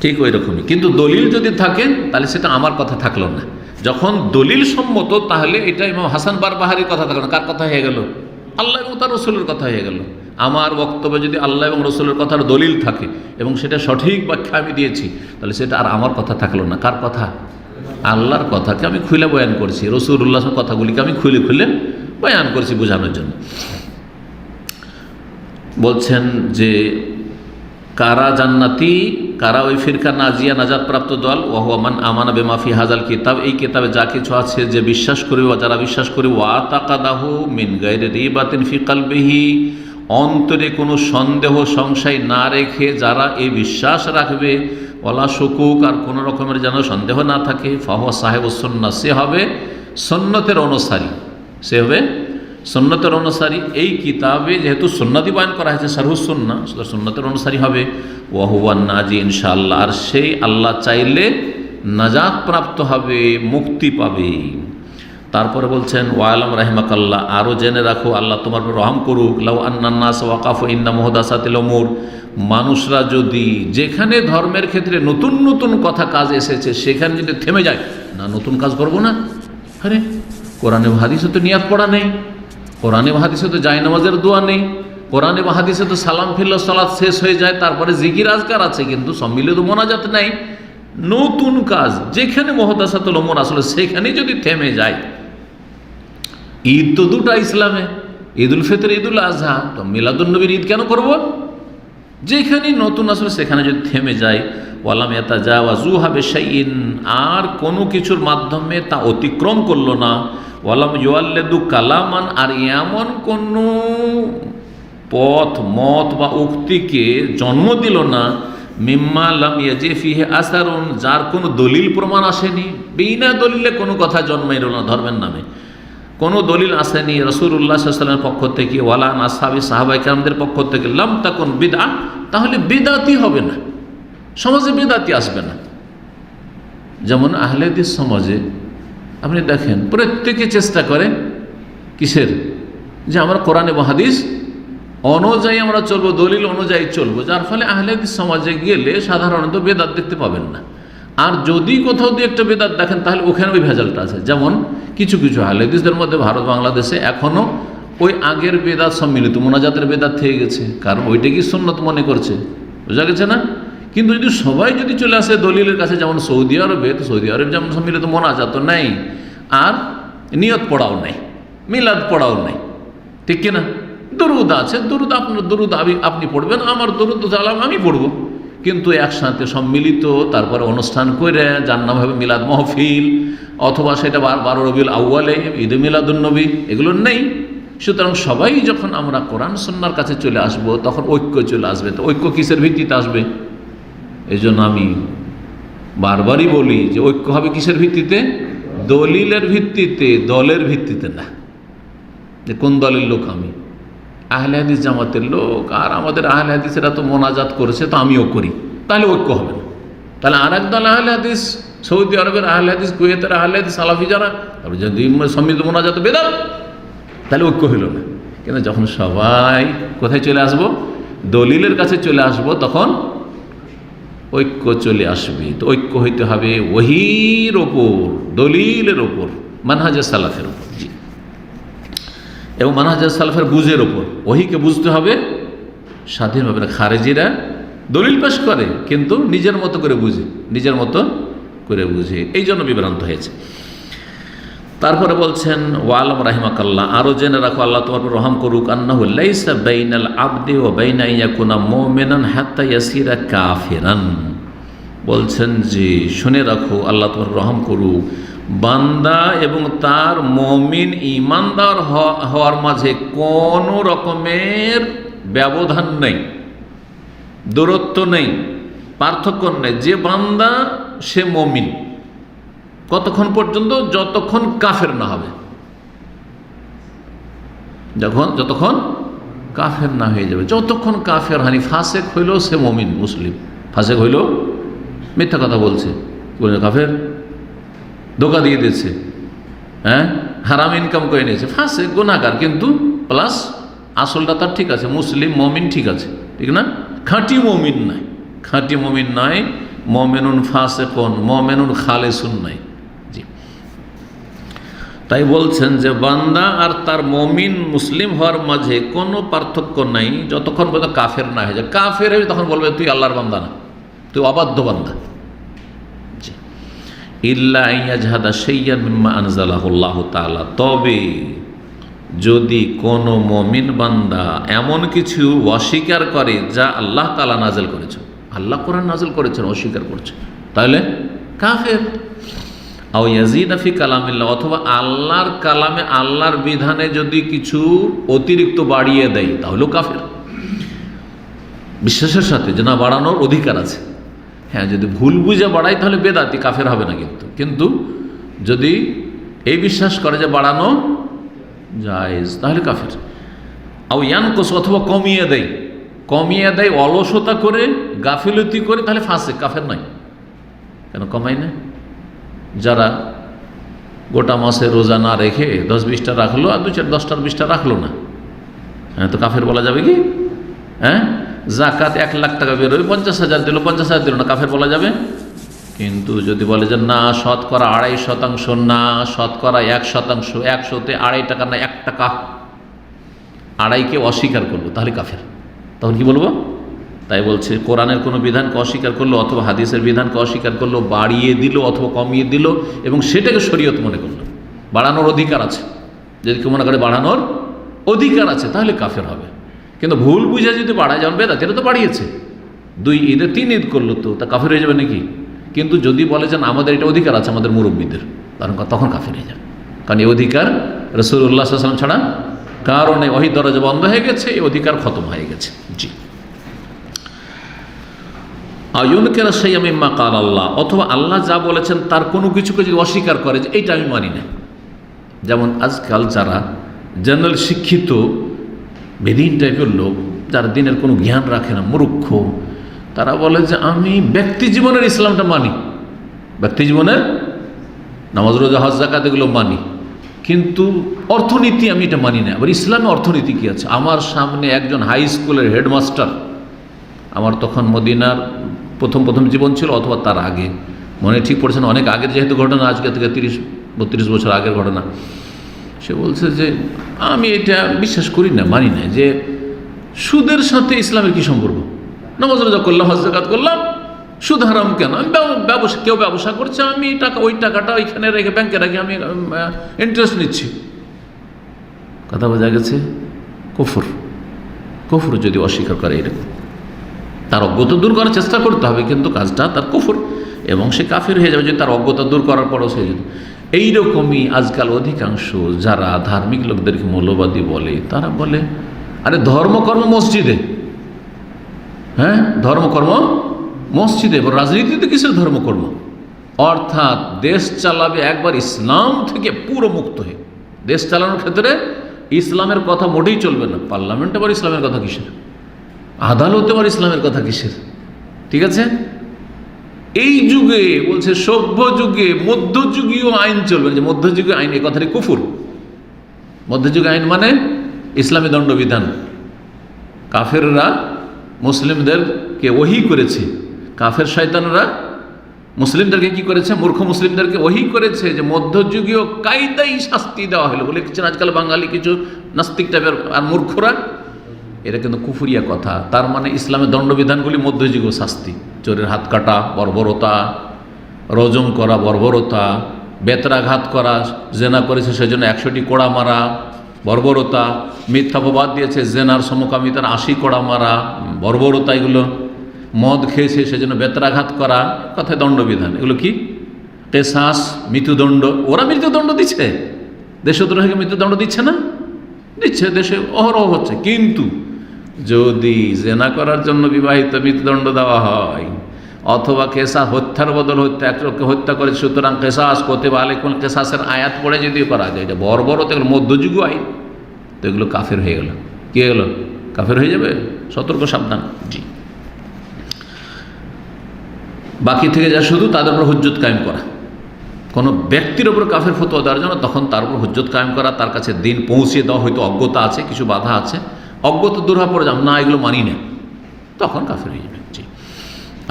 ঠিক ওই রকমই। কিন্তু দলিল যদি থাকে তাহলে সেটা আমার কথা থাকলো না। যখন দলিল সম্মত, তাহলে এটা ইমাম হাসান বারবাহারির কথা থাকলো না, কার কথা হয়ে গেল? আল্লাহ এবং তার রসুলের কথা হয়ে গেল। আমার বক্তব্যে যদি আল্লাহ এবং রসুলের কথার দলিল থাকে এবং সেটা সঠিক ব্যাখ্যা আমি দিয়েছি, তাহলে সেটা আর আমার কথা থাকলো না, কার কথা? আল্লাহর কথাকে আমি খুলে বয়ান করছি, রসুলুল্লাহর কথাগুলিকে আমি খুলে খুলে বয়ান করছি বোঝানোর জন্য। বলছেন যে কারা জান্নাতি, কারা ওই ফিরকা নাজিয়া, নাজাত প্রাপ্ত দল, ওয়া মান আমানা বিমা ফি হাযাল কিতাব, এই কিতাবে যা কিছু আছে যে বিশ্বাস করি, যারা বিশ্বাস করি, ওয়া তাকাদাহু মিন গায়রি রিবাতিন ফি কলবিহি, অন্তরে কোনো সন্দেহ সংশয় না রেখে যারা এই বিশ্বাস রাখবে, ওয়ালা শুকুক, আর কোনো রকমের যেন সন্দেহ না থাকে, ফাহুয়া সাহিবুস সুন্নাহ, সে হবে সুন্নতের অনুসারী, সে হবে সুন্নতের অনুসারী। এই কিতাবে যেহেতু সুন্নাতি বয়ান করা হয়েছে, শারহুস সুন্নাহ, সুন্নতের অনুসারী হবে। ওয়া হুয়া নাজি ইনশাআল্লাহ, আর সেই আল্লাহ চাইলে নাজাত প্রাপ্ত হবে, মুক্তি পাবে। তারপরে বলছেন ওয়ালাম রাহিমাকাল্লাহ, আরও জেনে রাখো, আল্লাহ তোমার উপর রহম করুক, লাউ আন্নান নাস ওয়াকাফু ইন্না মুহদাসাতিল উমুর, মানুষরা যদি যেখানে ধর্মের ক্ষেত্রে নতুন নতুন কথা কাজ এসেছে সেখানে যদি থেমে যায়, না নতুন কাজ করবো না, আরে কোরআনে হাদিসে তো নিয়াত পড়া নেই, কোরআনে হাদিসে তো জায়নামাজের দোয়া নেই, কোরআনে হাদিসে তো সালাম ফিল্লা সালাত শেষ হয়ে যায়, তারপরে জিকির আজকার আছে, কিন্তু সম্মিলিত মোনাজাত নাই। নতুন কাজ যেখানে মুহদাসাতুল উমুর আসলে সেখানে যদি থেমে যায়, ঈদ তো দুটা ইসলামে, ঈদুল ফিতর, ঈদুল আজহা, তো মিলাদুন নবীর ঈদ কেন করব? যেখানে নতুন আসলে সেখানে যদি থেমে যায়, ওয়ালাম ইয়াতাজাওয়াজুহা বিশাইইন, আর কোনো কিছুর মাধ্যমে তা অতিক্রম করলো না, ওয়ালাম ইউআল্লিদু কালামান, আর এমন কোনো পথ, মত বা উক্তিকে জন্ম দিল না, মিম্মা লাম ইয়াজি ফিহি আসারুন, যার কোনো দলিল প্রমাণ আসেনি, বিনা দলিলে কোনো কথা জন্মাইল না ধর্মের নামে, কোনো দলিল আসেনি রাসূলুল্লাহ সাল্লাল্লাহু আলাইহি ওয়াসাল্লামের পক্ষ থেকে, ওয়ালা আসহাবি সাহাবায়ে কেরামদের পক্ষ থেকে, লাম তাকুন বিদআ, তাহলে বিদআতি হবে না, সমাজে বিদআতি আসবে না। যেমন আহলে হাদিস সমাজে আপনি দেখেন প্রত্যেকে চেষ্টা করে কিসের? যে আমরা কোরআন এবং হাদিস অনুযায়ী আমরা চলবো, দলিল অনুযায়ী চলবো, যার ফলে আহলে হাদিস সমাজে গেলে সাধারণত বেদাত দেখতে পাবেন না। আর যদি কোথাও দিয়ে একটা বেদাত দেখেন তাহলে ওখানে ওই ভেজালটা আছে। যেমন কিছু কিছু আহলে হাদিসদের মধ্যে ভারত বাংলাদেশে এখনও ওই আগের বেদাত সম্মিলিত মোনাজাতের বেদাত থেকে গেছে, কারণ ওইটা কি সুন্নত মনে করছে, বোঝা গেছে না? কিন্তু যদি সবাই যদি চলে আসে দলিলের কাছে, যেমন সৌদি আরবে, তো সৌদি আরব যেমন সম্মিলিত মোনাজাত নেই, আর নিয়ত পড়াও নেই, মিলাদ পড়াও নেই, ঠিক কিনা? দরুদ আছে, দরুদ আপনার দরুদ আপনি পড়বেন, আমার দরুদ সালাম আমি পড়বো, কিন্তু একসাথে সম্মিলিত তারপরে অনুষ্ঠান করে যার নাম হবে মিলাদ মাহফিল, অথবা সেটা 12 রবিউল আউয়ালে ঈদে মিলাদুন নবী, এগুলো নেই। সুতরাং সবাই যখন আমরা কোরআন সুন্নাহর কাছে চলে আসব, তখন ঐক্য চলে আসবে। তো ঐক্য কিসের ভিত্তিতে আসবে? এই জন্য আমি বারবারই বলি যে ঐক্য হবে কিসের ভিত্তিতে? দলিলের ভিত্তিতে, দলের ভিত্তিতে না। যে কোন দলের লোক আমি, আহলে হাদিস জামাতের লোক, আর আমাদের আহলে হাদিসেরা তো মোনাজাত করেছে তো আমিও করি, তাহলে ঐক্য হবে না। তাহলে আর এক দল আহলে হাদিস, সৌদি আরবের আহলে হাদিস, কুয়েতের আহলে হাদিস, সালাফি যারা, তারপরে যদি সম্মিলিত মোনাজাত বেদাত, তাহলে ঐক্য হইল না। কিন্তু যখন সবাই কোথায় চলে আসবো? দলিলের কাছে চলে আসবো, তখন ঐক্য চলে আসবে। তো ঐক্য হইতে হবে ওহীর ওপর, দলিলের ওপর, মানহাজে সালাফের ওপর। জি, এবং মানহাজে সালাফের বুঝের ওপর। ওহীকে বুঝতে হবে স্বাধীনভাবে। খারেজিরা দলিল পেশ করে কিন্তু নিজের মতো করে বুঝে, নিজের মতো করে বুঝে, এই জন্য বিভ্রান্ত হয়েছে। তারপরে বলছেন ওয়ালাম রাহিমাকাল্লাহ, আরও জেনে রাখো, আল্লাহ তোমার উপর রহম করুক, আন্নাহু লাইসা বাইনাল আবদি ওয়া বাইনা ইয়াকুনা মুমিনান হাত্তা ইয়াসিরা কাফিরান। বলছেন যে শুনে রাখো, আল্লাহ তোমার রহম করুক, বান্দা এবং তার মুমিন ঈমানদার হওয়ার মাঝে কোনো রকমের ব্যবধান নেই, দূরত্ব নেই, পার্থক্য নেই। যে বান্দা সে মুমিন কতক্ষণ পর্যন্ত? যতক্ষণ কাফের না হবে, যতক্ষণ কাফের না হয়ে যাবে। যতক্ষণ কাফের হানি, ফাসেক হইলেও সে মুমিন মুসলিম, ফাসেক হইলেও মিথ্যা কথা বলছে, কাফের, ধোকা দিয়ে দিয়েছে, হ্যাঁ, হারাম ইনকাম করে নিয়েছে, ফাসেক গুনাহগার, কিন্তু প্লাস আসলটা তার ঠিক আছে, মুসলিম মুমিন ঠিক আছে, ঠিক না? খাঁটি মুমিন নাই, খাঁটি মুমিন নাই, মুমিনুন ফাসিকুন, মুমিনুন খালিসুন নাই। জি, তাই বলছেন যে বান্দা আর তার মুমিন মুসলিম হওয়ার মাঝে কোনো পার্থক্য নাই যতক্ষণ পর্যন্ত কাফের না হয়ে যায়। কাফের হয়ে তখন বলবে তুই আল্লাহর বান্দা না, তুই অবাধ্য বান্দা। জি, ইল্লা ইয়াজহাদা শাইয়ান মিম্মা আনজালাহুল্লাহু তাআলা, তবে যদি কোনো মুমিন বান্দা এমন কিছু অস্বীকার করে যা আল্লাহ তাআলা নাযিল করেছেন, আল্লাহ কোরআন নাযিল করেছেন, অস্বীকার করছে, তাহলে কাফের। আও ইয়াজিদা ফি কালামিল্লাহ, অথবা আল্লাহর কালামে, আল্লাহর বিধানে যদি কিছু অতিরিক্ত বাড়িয়ে দেয়, তাহলেও কাফের। বিশ্বাসের সাথে যে না, বাড়ানোর অধিকার আছে। হ্যাঁ, যদি ভুল বুঝে বাড়ায় তাহলে বেদাতি, কাফের হবে না। কিন্তু যদি এই বিশ্বাস করে যে বাড়ানো জায়েজ, তাহলে কাফের। আও ইয়ানকুস, অথবা কমিয়ে দেয় অলসতা করে, গাফিলতি করে, তাহলে ফাসিক, কাফের নয়। কেন কমাই না? যারা গোটা মাসে রোজা না রেখে 10-20টা রাখলো, আর 2-4-10টার 20টা রাখলো না, হ্যাঁ, তো কাফের বলা যাবে কি? হ্যাঁ, জাকাত 1 লাখ টাকা বেরোবে, 50,000 দিল, 50,000 দিল না, কাফের বলা যাবে? কিন্তু যদি বলে যে না, শতকরা 2.5% না, শতকরা 1%, 100-তে 2.5 টাকা না, 1 টাকা, 2.5কে অস্বীকার করলো, তাহলে কাফের। তখন কি বলবো? তাই বলছে কোরআনের কোনো বিধানকে অস্বীকার করলো অথবা হাদিসের বিধানকে অস্বীকার করলো, বাড়িয়ে দিল অথবা কমিয়ে দিল, এবং সেটাকে শরীয়ত মনে করলো, বাড়ানোর অধিকার আছে, যদি কেউ মনে করে বাড়ানোর অধিকার আছে, তাহলে কাফের হবে। কিন্তু ভুল বুঝে যদি বাড়ায়, যেমন বেদাতিরা তো বাড়িয়েছে, 2 ঈদে 3 ঈদ করলো, তো তা কাফের হয়ে যাবে নাকি? কিন্তু যদি বলে যে আমাদের এটা অধিকার আছে, আমাদের মুরব্বীদের, তখন কাফের হয়ে যাবে। কারণ এই অধিকার রাসূলুল্লাহ সাল্লাল্লাহু আলাইহি ওয়াসাল্লাম ছাড়া কারণে ওহীর দরজা বন্ধ হয়ে গেছে, এই অধিকার খতম হয়ে গেছে। জি, আয়ুনকেরা শাইআ মিম্মা ক্বালা আল্লাহ, অথবা আল্লাহ যা বলেছেন তার কোনো কিছুকে যদি অস্বীকার করে যে এইটা আমি মানি না। যেমন আজকাল যারা জেনারেল শিক্ষিত বেদিন টাইপের লোক, যারা দিনের কোনো জ্ঞান রাখে না, মূর্খ, তারা বলে যে আমি ব্যক্তি জীবনের ইসলামটা মানি, ব্যক্তি জীবনের নামাজ, রোজা, হজ, যাকাত এগুলো মানি, কিন্তু অর্থনীতি আমি এটা মানি না। আবার ইসলামে অর্থনীতি কি আছে? আমার সামনে একজন হাই স্কুলের হেডমাস্টার, আমার তখন মদিনার প্রথম জীবন ছিল অথবা তার আগে, মনে ঠিক পড়ছে না, অনেক আগের যেহেতু ঘটনা, আজকে থেকে 30-32 বছর আগের ঘটনা। সে বলছে যে আমি এটা বিশ্বাস করি না, মানি না, যে সুদের সাথে ইসলামের কি সম্পর্ক? নামাজ রোজা করলাম, হজ যাকাত করলাম, সুদ হারাম কেন? আমি কেউ ব্যবসা করছে, আমি ওই টাকাটা ওইখানে রেখে, ব্যাংকে রেখে আমি ইন্টারেস্ট নিচ্ছি। কথা বোঝা গেছে? কুফর যদি অস্বীকার করে, এরকম তার অজ্ঞতা দূর করার চেষ্টা করতে হবে, কিন্তু কাজটা তার কুফর, এবং সে কাফির হয়ে যাবে যদি তার অজ্ঞতা দূর করার পরও সে যদি। এইরকমই আজকাল অধিকাংশ যারা ধার্মিক লোকদেরকে মৌলবাদী বলে, তারা বলে আরে ধর্মকর্ম মসজিদে, হ্যাঁ, ধর্মকর্ম মসজিদে, রাজনীতিতে কিসের ধর্মকর্ম? অর্থাৎ দেশ চালাবে একবার ইসলাম থেকে পুরো মুক্ত হয়ে। দেশ চালানোর ক্ষেত্রে ইসলামের কথা মোটেই চলবে না। পার্লামেন্টে আবার ইসলামের কথা কিসের, আদালতে আবার ইসলামের কথা কিসের, ঠিক আছে। এই যুগে বলছে সভ্য যুগে মধ্যযুগীয় আইন চলবে, যে মধ্যযুগীয় আইন এই কথাটি কুফর। মধ্যযুগীয় আইন মানে ইসলামী দণ্ডবিধান। কাফেররা মুসলিমদেরকে ওহী করেছে, কাফের শয়তানরা মুসলিমদেরকে কি করেছে, মূর্খ মুসলিমদেরকে ওহী করেছে যে মধ্যযুগীয় কায়দাই শাস্তি দেওয়া হলো। বলে লিখছেন আজকাল বাঙালি কিছু নাস্তিক টাইপের আর মূর্খরা, এটা কিন্তু কুফুরিয়া কথা। তার মানে ইসলামের দণ্ডবিধানগুলি মধ্যযুগীয় শাস্তি। চোরের হাত কাটা বর্বরতা, রজম করা বর্বরতা, বেত্রাঘাত করা, জেনা করেছে সেজন্য 100টি কোড়া মারা বর্বরতা, মিথ্যাপবাদ দিয়েছে জেনার সমকামিতার 80 কোড়া মারা বর্বরতা, এগুলো মদ খেয়েছে সেজন্য বেত্রাঘাত করা, কথায় দণ্ডবিধান। এগুলো কি কেসাস, মৃত্যুদণ্ড। ওরা মৃত্যুদণ্ড দিচ্ছে, দেশদ্রোহীকে মৃত্যুদণ্ড দিচ্ছে না, দিচ্ছে, দেশে অহরহ হচ্ছে। কিন্তু যদি জেনা করার জন্য বিবাহিত মৃত্যুদণ্ড দেওয়া হয়, অথবা কেসাস হত্যার বদল হত্যা, একজনকে হত্যা করে সুতরাং কেসাস কোতেবা আলাইকুম কেসাসের আয়াত পড়ে যদি করা যায়, এটা বর্বরতা, এগুলো মধ্যযুগীয় আইন, তো এগুলো কাফের হয়ে গেল। কি হয়ে গেল? কাফের হয়ে যাবে। সতর্ক, সাবধান। জি, বাকি থেকে যা শুধু তাদের উপর হুজ্জত কায়েম করা, কোনো ব্যক্তির উপর কাফের ফতোয়া দেওয়ার জন্য তখন তার উপর হুজ্জত কায়েম করা, তার কাছে দিন পৌঁছিয়ে দেওয়া। হয়তো অজ্ঞতা আছে, কিছু বাধা আছে, অজ্ঞতা দূর হওয়ার পরে না এগুলো মানি না, তখন কাফের হয়ে যাবে। জি,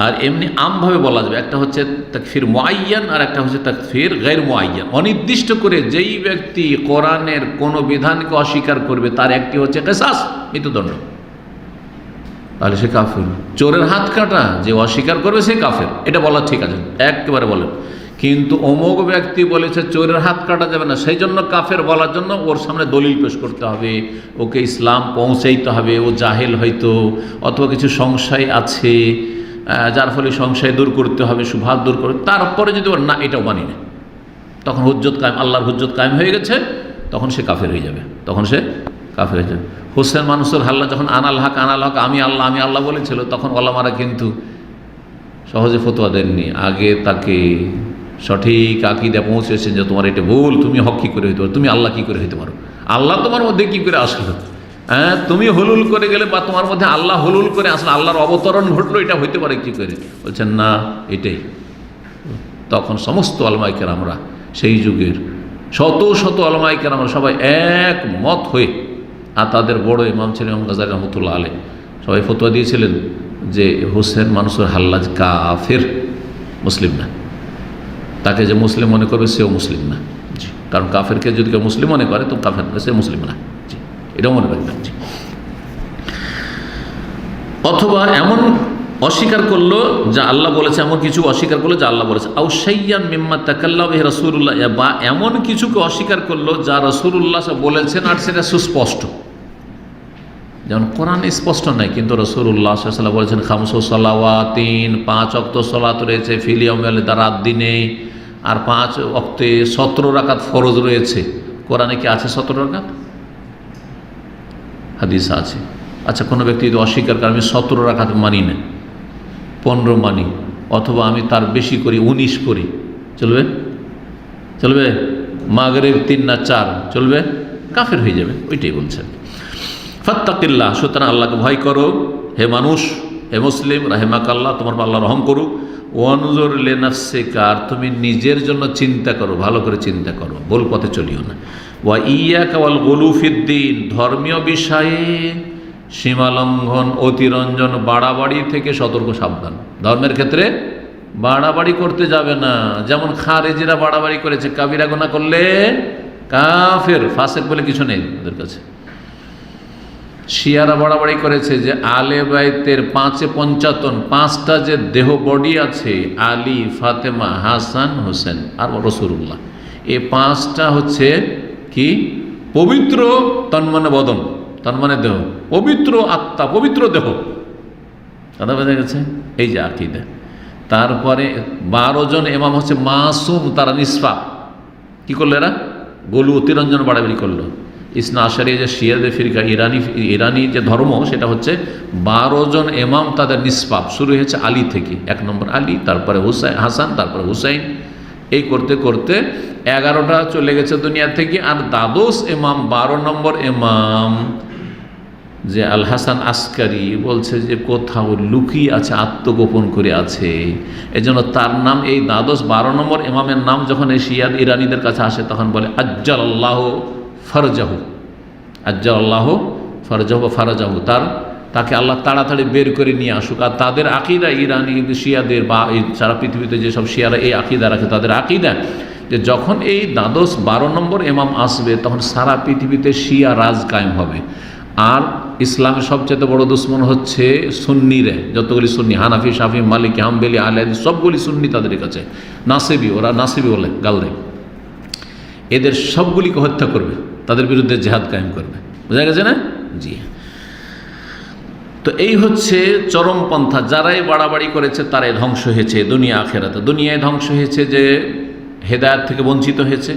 আর এমনি আমভাবে বলা যাবে, একটা হচ্ছে তাকফির মুআয়্যান আর একটা হচ্ছে তাকফির গায়র মুআয়্যান। অনির্দিষ্ট করে যেই ব্যক্তি কোরআনের কোনো বিধানকে অস্বীকার করবে তার একটি হচ্ছে কিসাস, মৃত্যুদণ্ড, তাহলে সে কাফের। চোরের হাত কাটা যে অস্বীকার করবে সে কাফের, এটা বলা ঠিক আছে, একেবারে বলেন। কিন্তু অমুক ব্যক্তি বলেছে চোরের হাত কাটা যাবে না, সেই জন্য কাফের বলার জন্য ওর সামনে দলিল পেশ করতে হবে, ওকে ইসলাম পৌঁছাইতে হবে। ও জাহেল হয়তো, অথবা কিছু সংশয় আছে, যার ফলে সংশয় দূর করতে হবে, সুভাত দূর করতে। তারপরে যদি ওর না, এটাও মানি না, তখন হুজ্জত কায়েম, আল্লাহর হুজ্জত কায়েম হয়ে গেছে, তখন সে কাফের হয়ে যাবে, তখন সে কাফের হয়ে যাবে। হোসেন মানুষের হাল্লা যখন আনাল হক আমি আল্লাহ বলেছিল, তখন ওলামারা কিন্তু সহজে ফতোয়া দেননি। আগে তাকে সঠিক আকীদা পৌঁছেছেন যে তোমার এটা ভুল, তুমি হক কী করে হইতে পারো, তুমি আল্লাহ কী করে হইতে পারো, আল্লাহ তোমার মধ্যে কী করে আসলো, হ্যাঁ তুমি হলুল করে গেলে, বা তোমার মধ্যে আল্লাহ হলুল করে আসলে, আল্লাহর অবতরণ ঘটলো, এটা হইতে পারে কী করে? বলছেন না, এটাই। তখন সমস্ত ওলামায়ে কেরামরা সেই যুগের শত শত ওলামায়ে কেরামরা সবাই এক মত হয়ে, আর তাদের বড় ইমাম ছিলেন ইমাম গাজ্জালী রহমতুল্লাহ আলাইহ, সবাই ফতোয়া দিয়েছিলেন যে হোসেন মানুষের হাল্লাজ কাফের, মুসলিম না। তাকে যে মুসলিম মনে করবে সেও মুসলিম না। জি, কারণ কাফেরকে যদি কেউ মুসলিম মনে করে তো কাফের না, সে মুসলিম না। জি, এটাও মনে রাখবেন। জি, অথবা এমন অস্বীকার করলো যা আল্লাহ বলেছে, এমন কিছু অস্বীকার করলো যা আল্লাহ বলেছে। আও শাইয়ান মিম্মা তাকাল্লামা বিহি রাসূলুল্লাহ, বা এমন কিছুকে অস্বীকার করলো যা রাসূলুল্লাহ বলেছেন আর সেটা সুস্পষ্ট। যেমন কোরআনে স্পষ্ট নাই, কিন্তু রাসূলুল্লাহ সাল্লাল্লাহু আলাইহি ওয়াসাল্লাম বলেছেন খামসু সালাওয়াতিন, 5 ওয়াক্ত সালাত রয়েছে ফিল ইয়াউমিল রাত দিনে, আর 5 ওয়াক্তে 17 রাকাত ফরজ রয়েছে। কোরআনে কি আছে 17 রাকাত? হাদিস আছে। আচ্ছা, কোনো ব্যক্তি যদি অস্বীকার করে আমি 17 রাকাত মানি না, 15 মানি, অথবা আমি তার বেশি করি, 19 করি, চলবে? চলবে? মাগরিব 3 না 4 চলবে? কাফের হয়ে যাবে। ওইটাই বলছেন। ফাত্তাকিল্লাহ, সুতরাং আল্লাহকে ভয় করো হে মানুষ, হে মুসলিম, রাহিমাকাল্লাহ, তোমার আল্লাহ রহম করুক। ওয়ানজুর লিনাফসিকা, আর তুমি নিজের জন্য চিন্তা করো, ভালো করে চিন্তা করো, ভুল পথে চলিও না। ওয়া ইয়াকা ওয়াল গুলু ফিদ্দিন, ধর্মীয় বিষয়ে সীমালঙ্ঘন, অতিরঞ্জন, বাড়াবাড়ি থেকে সতর্ক, সাবধান। ধর্মের ক্ষেত্রে বাড়াবাড়ি করতে যাবে না। যেমন খারেজিরা বাড়াবাড়ি করেছে, কাবিরা গুনাহ করলে কাফের, ফাসেক বলে কিছু নেই ওদের কাছে। শিয়ারা বাড়াবাড়ি করেছে যে আলে বাইতের 555, 5টা যে দেহ বডি আছে, আলী, ফাতেমা, হাসান, হোসেন আর রাসূলুল্লাহ, এই 5টা হচ্ছে কি পবিত্র, তন্মনে বদন, তন্মনে দেহ, পবিত্র আত্মা, পবিত্র দেহ। কথা বোঝা গেছে? এই যে আকীদা। তারপরে 12 জন ইমাম হচ্ছে মাসুম, তারা নিসফা। কি করলো এরা? গলু অতিরঞ্জন বাড়াবাড়ি করলো। ইসনা আশারি যে শিয়াদের ফিরকা ইরানি যে ধর্ম, সেটা হচ্ছে 12 জন ইমাম, তাদের নিষ্পাপ শুরু হয়েছে আলী থেকে। 1 নম্বর আলী, তারপরে হাসান, তারপরে হুসাইন, এই করতে করতে 11টা চলে গেছে দুনিয়া থেকে। আর দ্বাদশ ইমাম, 12 নম্বর ইমাম যে আল হাসান আসকারি, বলছে যে কোথাও লুকিয়ে আছে, আত্মগোপন করে আছে। এজন্য তার নাম, এই দ্বাদশ 12 নম্বর ইমামের নাম যখন এই শিয়া ইরানিদের কাছে আসে, তখন বলে আজ্জালাল্লাহ ফারজাহু, আজ্জালাল্লাহ ফারজাহু, ফারজাহু, তাকে আল্লাহ তাড়াতাড়ি বের করে নিয়ে আসুক। আর তাদের আকিদা, ইরানি শিয়াদের বা এই সারা পৃথিবীতে যেসব শিয়ারা এই আকিদা রাখে, তাদের আকিদা যে যখন এই দ্বাদশ 12 নম্বর ইমাম আসবে, তখন সারা পৃথিবীতে শিয়া রাজ কায়েম হবে। আর ইসলামের সবচেয়ে বড় দুশ্মন হচ্ছে সুন্নিরে, যতগুলি সুন্নি, হানাফি, শাফি, মালিকি, হাম্বলি, আহলে হাদিস, সবগুলি সুন্নি তাদের কাছে। নাসিবি, ওরা নাসিবি বলে গাল দেয়, এদের সবগুলিকে হত্যা করবে, তাদের বিরুদ্ধে জেহাদ কায়েম করবে। বোঝা গেছে না? জি। তো এই হচ্ছে চরমপন্থা। যারাই বাড়াবাড়ি করেছে তারাই ধ্বংস হয়েছে দুনিয়া আখেরাতে। দুনিয়ায় ধ্বংস হয়েছে যে হেদায়েত থেকে বঞ্চিত হয়েছে,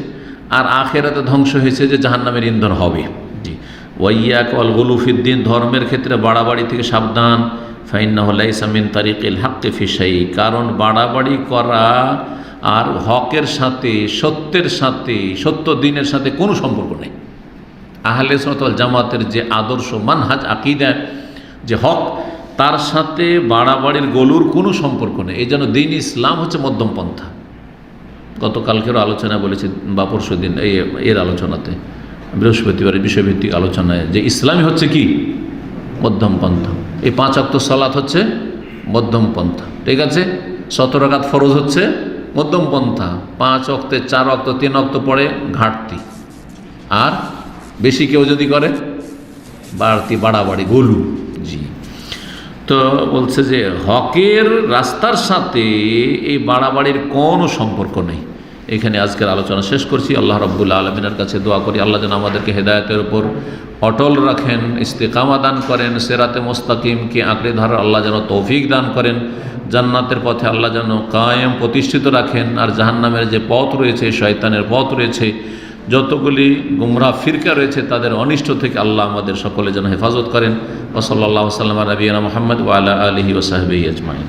আর আখেরাতে ধ্বংস হয়েছে যে জাহান্নামের ইন্ধন হবে। জি। ওয়াইয়াক ওয়াল গুলু ফিদ্দিন, ধর্মের ক্ষেত্রে বাড়াবাড়ি থেকে সাবধান। ফাইন্নাহু লাইসা মিন তারিকিল হাক্কি ফি শাই, কারণ বাড়াবাড়ি করা আর হকের সাথে, সত্যের সাথে, সত্য দিনের সাথে কোনো সম্পর্ক নেই। আহলে সুন্নাত ওয়াল জামাতের যে আদর্শ, মানহাজ, আকীদা, যে হক, তার সাথে বাড়াবাড়ির গলুর কোনো সম্পর্ক নেই। এই জন্য দিন ইসলাম হচ্ছে মধ্যম পন্থা। গতকালকেরও আলোচনা বলেছি, বা পরশু দিন এর আলোচনাতে, বৃহস্পতিবারের বিষয়ভিত্তিক আলোচনায়, যে ইসলামই হচ্ছে কি? মধ্যম পন্থা। এই 5 ওয়াক্ত সালাত হচ্ছে মধ্যম পন্থা, ঠিক আছে? 17 রাকাত ফরজ হচ্ছে মধ্যম পন্থা। 5 ওয়াক্তে 4 ওয়াক্ত 3 ওয়াক্ত পড়ে ঘাটতি, আর বেশি কেউ যদি করে বাড়তি, বাড়াবাড়ি, গলু। জি। তো বলছে যে হকের রাস্তার সাথে এই বাড়াবাড়ির কোনো সম্পর্ক নেই। এখানে আজকের আলোচনা শেষ করছি। আল্লাহ রাব্বুল আলামিনের কাছে দোয়া করি, আল্লাহ যেন আমাদেরকে হেদায়েতের উপর অটল রাখেন, ইস্তেকামা দান করেন, সিরাতে মুস্তাকিমকে আঁকড়ে ধরার আল্লাহ যেন তৌফিক দান করেন, জান্নাতের পথে আল্লাহ যেন কায়েম প্রতিষ্ঠিত রাখেন। আর জাহান্নামের যে পথ রয়েছে, শয়তানের পথ রয়েছে, যতগুলি গুমরাহ ফিরকা রয়েছে, তাদের অনিষ্ট থেকে আল্লাহ আমাদের সকলে যেন হেফাজত করেন। ওয়া সাল্লাল্লাহু আলা নবিয়িনা মুহাম্মদ ওয়া আলা আলিহি ওয়া সাহবিহি আজমাইন।